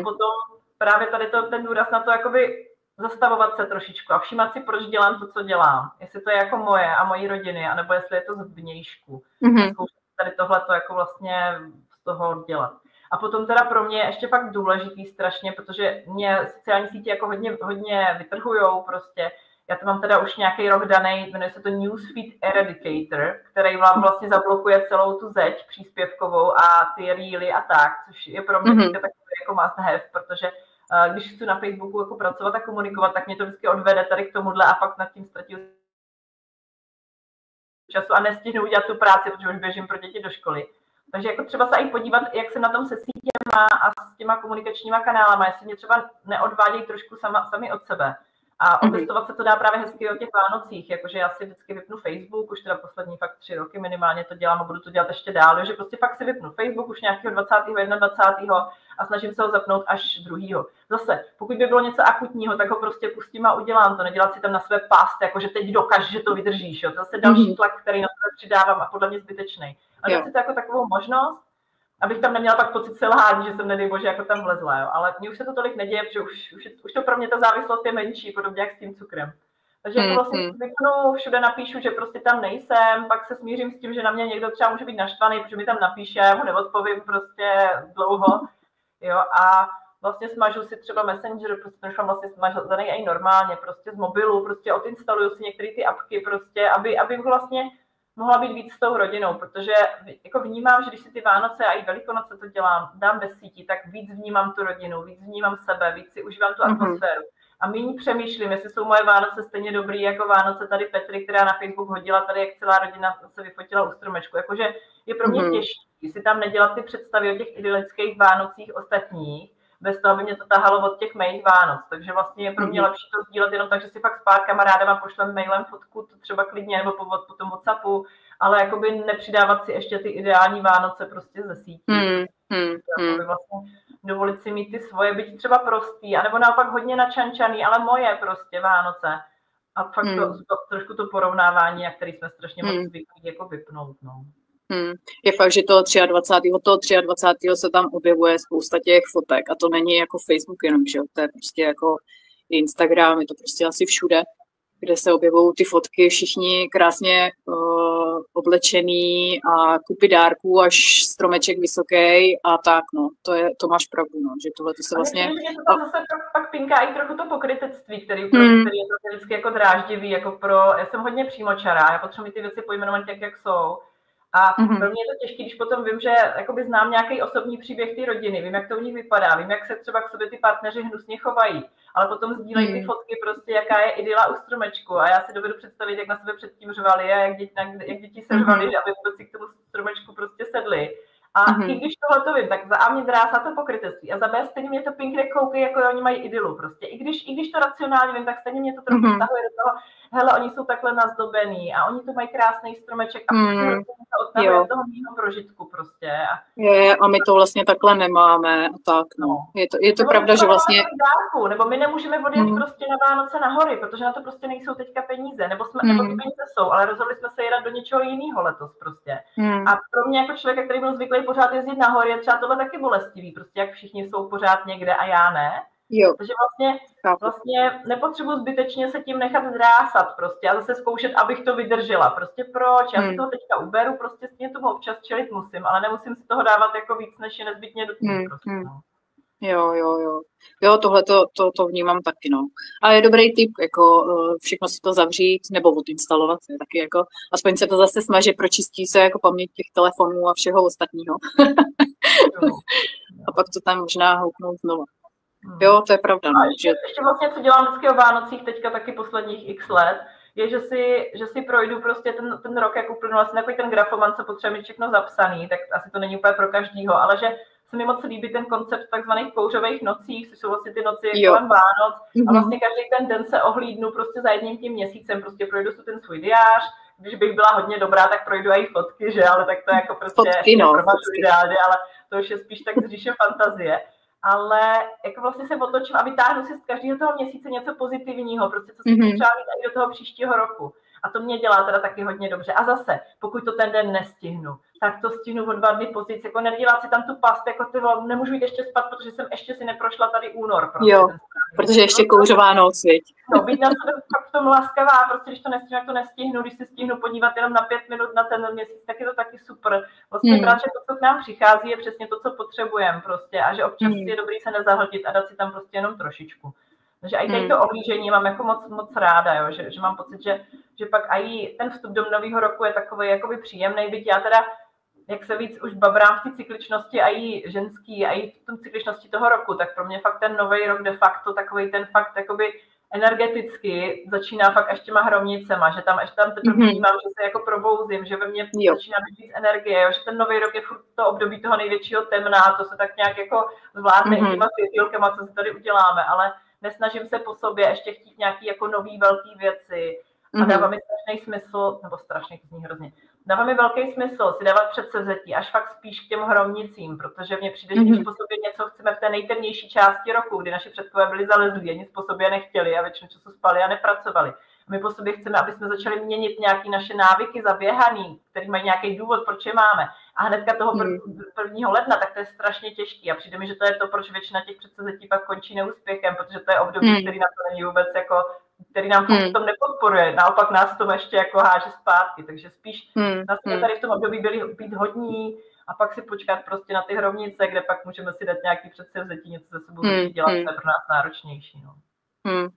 potom právě tady ten důraz na to jakoby zastavovat se trošičku a všímat si, proč dělám to, co dělám. Jestli to je jako moje a mojí rodiny, anebo jestli je to z vnějšku. Zkoušet tady tohleto jako vlastně z toho dělat. A potom teda pro mě je ještě fakt důležitý strašně, protože mě sociální sítě jako hodně vytrhujou prostě. Já to mám teda už nějaký rok daný, jmenuje se to Newsfeed Eradicator, který vám vlastně zablokuje celou tu zeď příspěvkovou a ty reely a tak, což je pro mě takový jako must have, protože když chci na Facebooku jako pracovat a komunikovat, tak mě to vždycky odvede tady k tomuhle a pak nad tím ztratím času a nestihnu udělat tu práci, protože už běžím pro děti do školy. Takže jako třeba se i podívat, jak se na tom se sítěma a s těma komunikačníma kanálama, jestli mě třeba neodvádějí trošku sami od sebe. A otestovat se to dá právě hezky o těch Vánocích, jakože já si vždycky vypnu Facebook, už teda poslední fakt 3 roky minimálně to dělám a budu to dělat ještě dál, že prostě fakt si vypnu Facebook už nějakého 20. 21. a snažím se ho zapnout až 2. Zase, pokud by bylo něco akutního, tak ho prostě pustím a udělám to, nedělat si tam na své past, jakože teď dokáž, že to vydržíš, jo. To je zase další tlak, který na sebe přidávám a podle mě zbytečný. A dát si to jako takovou možnost abych tam neměla pak pocit selhání, že jsem nedej bože jako tam vlezla, jo. Ale mně už se to tolik neděje, protože už to pro mě ta závislost je menší, podobně jak s tím cukrem. Takže jako vlastně vypnu, všude napíšu, že prostě tam nejsem, pak se smířím s tím, že na mě někdo třeba může být naštvaný, protože mi tam napíše, já mu neodpovím prostě dlouho, jo, a vlastně smažu si třeba Messenger, prostě to už mám vlastně smažený i normálně, prostě z mobilu, prostě odinstaluju si některé ty apky, prostě, abych vlastně mohla být víc s tou rodinou, protože jako vnímám, že když si ty Vánoce a i Velikonoce to dělám, dám bez sítí, tak víc vnímám tu rodinu, víc vnímám sebe, víc si užívám tu atmosféru. A míň přemýšlím, jestli jsou moje Vánoce stejně dobrý jako Vánoce tady Petry, která na Facebook hodila tady, jak celá rodina se vyfotila u stromečku. Jakože je pro mě těžké si tam nedělat ty představy o těch idylických Vánocích ostatních, bez toho, aby mě to tahalo od těch mých Vánoc. Takže vlastně je pro mě lepší to sdílet jenom tak, že si fakt s pár kamarádama pošlem mailem fotku, to třeba klidně, nebo po tom WhatsAppu, ale jakoby nepřidávat si ještě ty ideální Vánoce prostě ze sítí. Vlastně dovolit si mít ty svoje, být třeba prostý, anebo naopak hodně načančaný, ale moje prostě Vánoce. A fakt trošku to porovnávání, na který jsme strašně moc zvyklí jako vypnout. No. Je fakt, že toho 23. se tam objevuje spousta těch fotek a to není jako Facebook jenom, že jo, to je prostě jako Instagram, je to prostě asi všude, kde se objevují ty fotky, všichni krásně oblečený a kupy dárků až stromeček vysoký a tak, no, to máš pravdu, no, že tohle to se vlastně... To zase pak pinká i trochu to pokrytectví, který je to vždycky jako dráždivý, jako já jsem hodně přímočará, já potřebuji ty věci pojmenovat tak, jak jsou. A pro mě je to těžké, když potom vím, že jakoby znám nějaký osobní příběh té rodiny, vím, jak to u nich vypadá, vím, jak se třeba k sobě ty partneři hnusně chovají, ale potom sdílejí ty fotky prostě, jaká je idyla u stromečku a já si dovedu představit, jak na sebe předtím řvali a jak děti se řvali, aby vůbec si k tomu stromečku prostě sedli. A i když tohle to vím, tak za A mě drásá to pokrytectví a za B stejně mě to pěkně koukají, jako oni mají idylu prostě. I když to racionálně vím, tak stejně mě to trochu stahuje do toho, hele, oni jsou takhle nazdobený a oni tu mají krásný stromeček a prostě to odtahuje toho mýho prožitku prostě. A my to vlastně takhle nemáme a tak, no. Je to pravda, že vlastně... Dárku, nebo my nemůžeme odjet prostě na Vánoce na hory, protože na to prostě nejsou teďka peníze, nebo ty peníze jsou, ale rozhodli jsme se jít do něčeho jiného letos prostě. A pro mě jako člověk, který byl zvyklý pořád jezdit na hory, je třeba tohle taky bolestivý, prostě jak všichni jsou pořád někde a já ne. Takže vlastně nepotřebuji zbytečně se tím nechat zrásat prostě a zase zkoušet, abych to vydržela. Prostě proč? Já si toho teďka uberu, prostě s tím tomu občas čelit musím, ale nemusím si toho dávat jako víc, než je nezbytně nutné. Prostě, no. Jo, tohle to vnímám taky, no. Ale je dobrý tip, jako všechno si to zavřít nebo odinstalovat, je taky jako, aspoň se to zase smaže, pročistí se jako paměť těch telefonů a všeho ostatního. A pak to tam možná houpnout znovu. Jo, to je pravda. No, ještě vlastně, co dělám vždycky o Vánocích teďka taky posledních x let, je, že si projdu prostě ten rok, jak uplynul, vlastně takový ten grafoman, co potřebuje mít všechno zapsaný, tak asi to není úplně pro každýho, ale že se mi moc líbí ten koncept takzvaných kouřových nocí, což jsou vlastně ty noci kolem Vánoc a vlastně každý ten den se ohlídnu prostě za jedním tím měsícem, prostě projdu si ten svůj diář, když bych byla hodně dobrá, tak projdu i fotky, že, ale tak to je jako prostě ideálně, ale to už je spíš tak z říše fantazie. Ale jako vlastně se otočím a vytáhnu si z každého toho měsíce něco pozitivního, prostě co si třeba mít i do toho příštího roku. A to mě dělá teda taky hodně dobře. A zase, pokud to ten den nestihnu, tak to stihnu o 2 dny později, jako nedělat si tam tu past, jako ty nemůžu jít ještě spát, protože jsem ještě si neprošla tady únor. Prostě, jo, protože ještě kouřová noc, viď? No, být na sebe fakt v tom laskavá, prostě když to nestihnu, jak to nestihnu, když si stihnu podívat jenom na 5 minut na ten měsíc, tak je to taky super. Vlastně brát, že to, co k nám přichází, je přesně to, co potřebujeme prostě a že občas je dobrý se nezahltit a dát si tam prostě jenom trošičku. Takže i tady to ohlížení mám jako moc ráda, jo? Že mám pocit, že pak i ten vstup do nového roku je takový jakoby příjemný, byť já teda, jak se víc už babrám v té cykličnosti a i ženský, a i v tom cykličnosti toho roku, tak pro mě fakt ten nový rok de facto takový ten fakt jakoby energeticky začíná fakt až těma hromnicema, že tam teprve vnímám, že se jako probouzím, že ve mně začíná být víc energie, jo? Že ten nový rok je furt to období toho největšího temna, to se tak nějak jako zvládne i těma světýlkama, co si tady uděláme, ale nesnažím se po sobě ještě chtít nějaký jako nový velký věci a dává mi strašný smysl, nebo strašný, to zní hrozně, dává mi velký smysl si dávat předsevzetí až fakt spíš k těm hromnicím, protože mně přijde, že když po sobě něco chceme v té nejtemnější části roku, kdy naši předkové byli zalezlí a nic po sobě nechtěli a většinu času spali a nepracovali, My po sobě chceme, aby jsme začali měnit nějaké naše návyky zaběhaný, který mají nějaký důvod, proč je máme. A hnedka toho 1. ledna, tak to je strašně těžký. A přijde mi, že to je to, proč většina těch předsevzetí pak končí neúspěchem, protože to je období, který na to není vůbec jako, který nám v tom nepodporuje. Naopak nás to ještě jako háže zpátky. Takže spíš nás tady v tom období byli být hodní a pak si počkat prostě na ty hromnice, kde pak můžeme si dát nějaký předsevzetí, něco se sebou začít dělat, to je pro nás náročnější. No.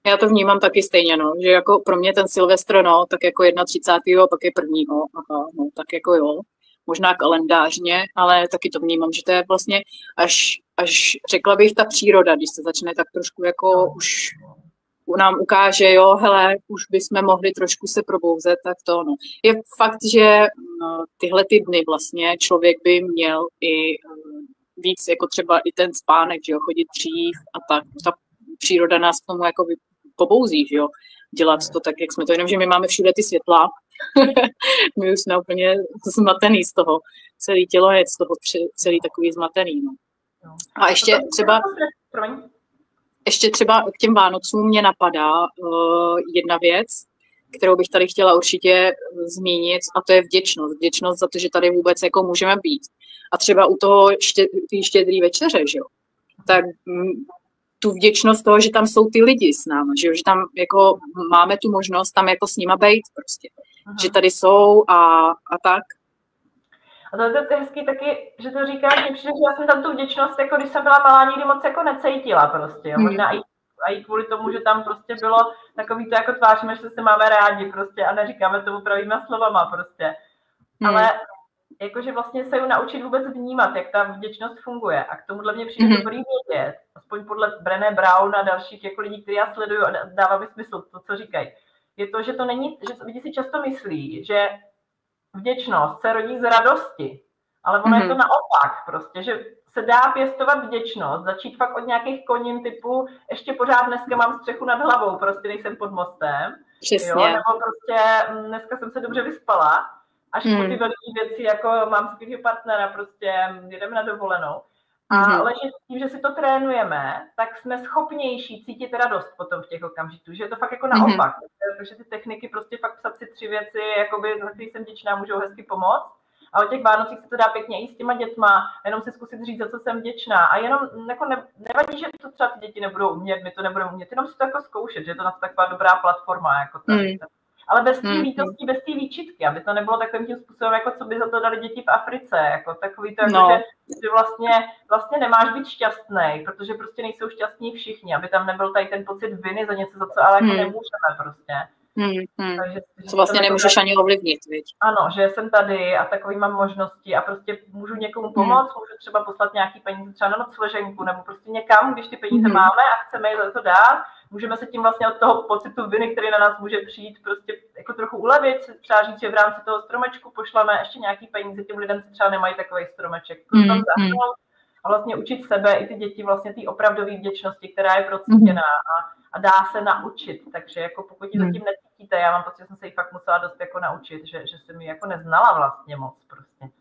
Já to vnímám taky stejně, no, že jako pro mě ten Silvestr, no, tak jako 31. pak je 1. Aha, no, tak jako jo, možná kalendářně, ale taky to vnímám, že to je vlastně až řekla bych ta příroda, když se začne tak trošku jako už nám ukáže, jo, hele, už bychom mohli trošku se probouzet, tak to, no. Je fakt, že tyhle ty dny vlastně člověk by měl i víc, jako třeba i ten spánek, že jo, chodit dřív a tak, ta příroda nás k tomu jako pobouzí, že jo, dělat to tak, jak jsme to, jenomže my máme všude ty světla, my už jsme úplně zmatený z toho, celé tělo je z toho celý takový zmatený, no. A ještě třeba k těm Vánocům mě napadá jedna věc, kterou bych tady chtěla určitě zmínit, a to je vděčnost. Vděčnost za to, že tady vůbec jako můžeme být. A třeba u toho štědrý večeře, že jo, tak tu vděčnost toho, že tam jsou ty lidi s námi, že tam jako máme tu možnost tam jako s nima bejt prostě. Že tady jsou a tak. A to je hezký taky, že to říkáš, mně přijde, že já jsem tam tu vděčnost, jako když jsem byla malá, nikdy moc jako necítila prostě. Jo. Možná i kvůli tomu, že tam prostě bylo takový to, jako tváříme, že se máme rádi prostě a neříkáme tomu pravýma slovama prostě. Ale jakože vlastně se ju naučit vůbec vnímat, jak ta vděčnost funguje. A k tomuhle mě přijde dobrý vědět, aspoň podle Brené Brown a dalších jako lidí, který já sleduju a dává mi smysl to, co říkají. Je to, že to není, že lidi si často myslí, že vděčnost se rodí z radosti, ale ono je to naopak prostě, že se dá pěstovat vděčnost, začít fakt od nějakých konin typu ještě pořád dneska mám střechu nad hlavou, prostě nejsem pod mostem, jo, nebo prostě dneska jsem se dobře vyspala, až po ty velké věci, jako mám skvělého partnera, prostě jedeme na dovolenou. Ale tím, že si to trénujeme, tak jsme schopnější cítit radost potom v těch okamžitů, že je to fakt jako naopak. Takže ty techniky prostě fakt psat si 3 věci, jakoby, za které jsem vděčná, můžou hezky pomoct. A o těch Vánocích se to dá pěkně i s těma dětma, jenom si zkusit říct, za co jsem vděčná. A jenom jako nevadí, že to třeba ty děti nebudou umět, my to nebudeme umět, jenom si to jako zkoušet, že je to na to taková dobrá platforma. Jako ale bez té lítosti, bez té výčitky, aby to nebylo takovým tím způsobem, jako co by za to dali děti v Africe, jako takový to, jako, že vlastně nemáš být šťastný, protože prostě nejsou šťastní všichni, aby tam nebyl tady ten pocit viny za něco, za co ale jako nemůžeme prostě. Takže, co vlastně nemůžeš ani ovlivnit, viď? Ano, že jsem tady a takový mám možnosti a prostě můžu někomu pomoct, můžu třeba poslat nějaký peníze třeba na nocleženku nebo prostě někam, když ty peníze máme a chceme je za to dát, můžeme se tím vlastně od toho pocitu viny, který na nás může přijít, prostě jako trochu ulevit, třeba říct, že v rámci toho stromečku pošleme ještě nějaký peníze těm lidem, co třeba nemají takový stromeček. A vlastně učit sebe i ty děti vlastně té opravdové vděčnosti, která je procítěná a dá se naučit. Takže jako pokud ji zatím necítíte, já mám pocit, že jsem se ji fakt musela dost jako naučit, že jsem ji jako neznala vlastně moc prostě.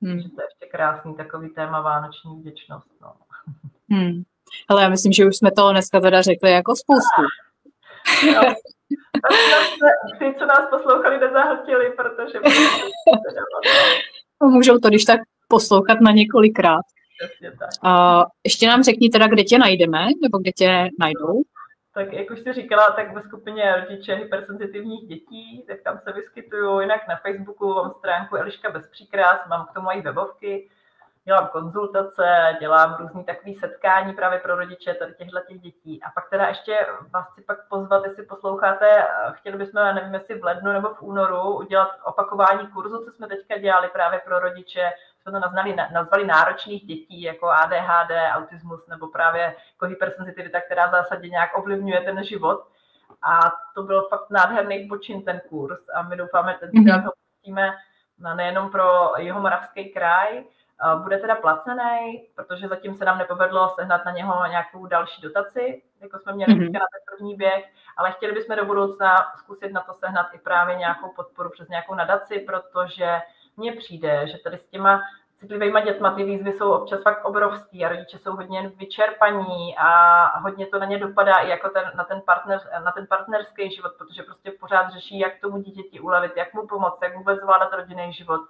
Takže to je ještě krásný takový téma vánoční vděčnost. No. Ale já myslím, že už jsme toho dneska teda řekli jako spoustu. No. Ty, co nás poslouchali, nezahltili, protože... Můžou to když tak poslouchat na několikrát. Ještě nám řekni teda, kde tě najdeme, nebo kde tě najdou. Tak jak už jsi říkala, tak ve skupině rodiče hypersenzitivních dětí, tak tam se vyskytuju, jinak na Facebooku mám stránku Eliška bez příkrás, mám k tomu i webovky, dělám konzultace, dělám různý takový setkání právě pro rodiče tady těch dětí. A pak teda ještě vás chci pak pozvat, jestli posloucháte, chtěli bychom, nevím, jestli v lednu nebo v únoru, udělat opakování kurzu, co jsme teďka dělali právě pro rodiče. Jsme to nazvali náročných dětí, jako ADHD, autismus nebo právě jako hypersenzitivita, která v zásadě nějak ovlivňuje ten život. A to byl fakt nádherný počin ten kurz a my doufáme, že ho pustíme nejenom pro Jihomoravský kraj, bude teda placený, protože zatím se nám nepovedlo sehnat na něho nějakou další dotaci, jako jsme měli na ten první běh, ale chtěli bychom do budoucna zkusit na to sehnat i právě nějakou podporu přes nějakou nadaci, protože mně přijde, že tady s citlivýma dětma ty výzvy jsou občas fakt obrovský a rodiče jsou hodně vyčerpaní a hodně to na ně dopadá i jako na ten partnerský život, protože prostě pořád řeší, jak tomu dítěti ulevit, jak mu pomoct, jak vůbec zvládat rodinný život,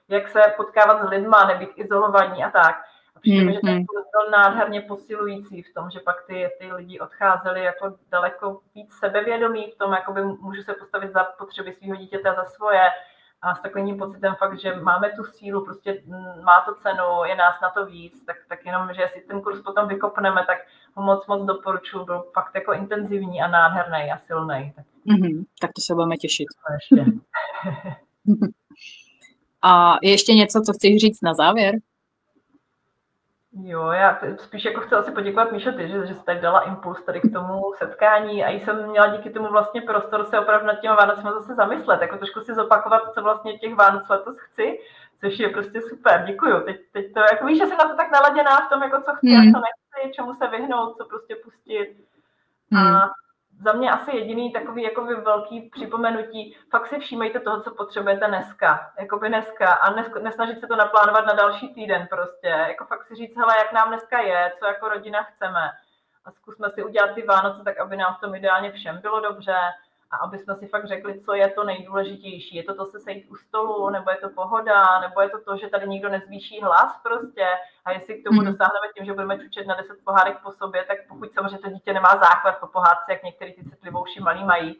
jak se potkávat s lidma, nebýt izolovaní a tak. A přijde mi, že ten kurz byl nádherně posilující v tom, že pak ty lidi odcházeli jako daleko víc sebevědomí v tom, jakoby můžu se postavit za potřeby svého dítěte a za svoje, a s takovým pocitem fakt, že máme tu sílu, prostě má to cenu, je nás na to víc, tak jenom, že jestli ten kurz potom vykopneme, tak ho moc doporučuji, byl fakt jako intenzivní a nádherný a silný. Tak to se budeme těšit. Ještě. A ještě něco, co chceš říct na závěr? Jo, já spíš jako chci asi poděkovat Míšo ty, že jsi tady dala impuls tady k tomu setkání a jsem měla díky tomu vlastně prostor se opravdu nad těma Vánocema zase zamyslet, jako trošku si zopakovat, co vlastně těch Vánoc letos chci, což je prostě super, děkuju. Teď to, jako víš, že jsem na to tak naladěná v tom, jako co chci a co nechci, čemu se vyhnout, co prostě pustit. A za mě asi jediný takový jakoby velký připomenutí, fakt si všímejte toho, co potřebujete dneska a nesnažit se to naplánovat na další týden prostě, jako fakt si říct, hele, jak nám dneska je, co jako rodina chceme a zkusme si udělat ty Vánoce tak, aby nám v tom ideálně všem bylo dobře a aby jsme si fakt řekli, co je to nejdůležitější. Je to se sejít u stolu, nebo je to pohoda, nebo je to že tady nikdo nezvýší hlas prostě a jestli k tomu dosáhneme tím, že budeme čučet na 10 pohádek po sobě, tak pokud samozřejmě to dítě nemá záchvat po pohádce, jak některý ty citlivouši malí mají,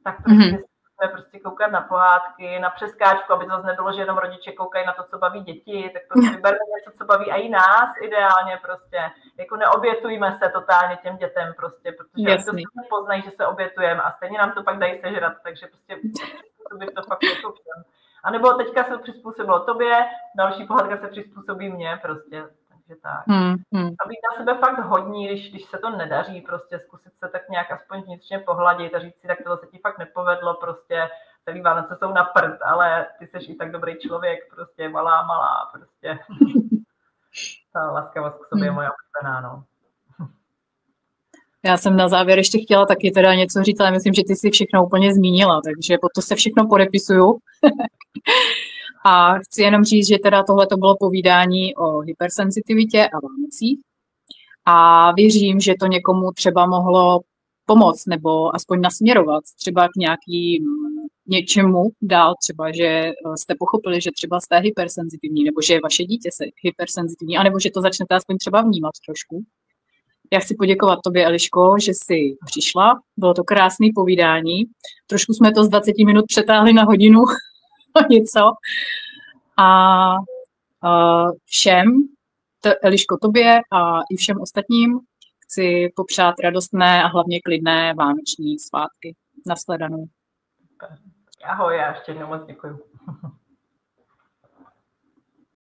tak prostě koukat na pohádky, na přeskáčku, aby to zase nebylo, že jenom rodiče koukají na to, co baví děti, tak prostě vybereme něco, co baví i nás ideálně prostě. Jako neobětujme se totálně těm dětem prostě, protože oni to stejně poznají, že se obětujeme a stejně nám to pak dají sežrat, takže prostě to fakt jako všem. A nebo teďka se to přizpůsobilo tobě, další pohádka se přizpůsobí mně prostě. Takže tak. A být na sebe fakt hodní, když se to nedaří, prostě zkusit se tak nějak aspoň vnitřně pohladit a říct si, tak to se ti fakt nepovedlo, prostě celý Vánoce jsou na prd, ale ty seš i tak dobrý člověk, prostě malá, prostě. Ta laskavost k sobě je moje oblíbená, no. Já jsem na závěr ještě chtěla taky teda něco říct, ale myslím, že ty si všechno úplně zmínila, takže po to se všechno podepisuju. A chci jenom říct, že teda tohle to bylo povídání o hypersenzitivitě a Vánocích. A věřím, že to někomu třeba mohlo pomoct nebo aspoň nasměrovat třeba k něčemu dál, třeba, že jste pochopili, že třeba jste hypersenzitivní, nebo že vaše dítě je hypersenzitivní, anebo že to začnete aspoň třeba vnímat trošku. Já chci poděkovat tobě, Eliško, že jsi přišla. Bylo to krásné povídání. Trošku jsme to z 20 minut přetáhli na hodinu něco. A všem, Eliško, tobě a i všem ostatním chci popřát radostné a hlavně klidné vánoční svátky. Nashledanou. Ahoj, já ještě jednou moc děkuju.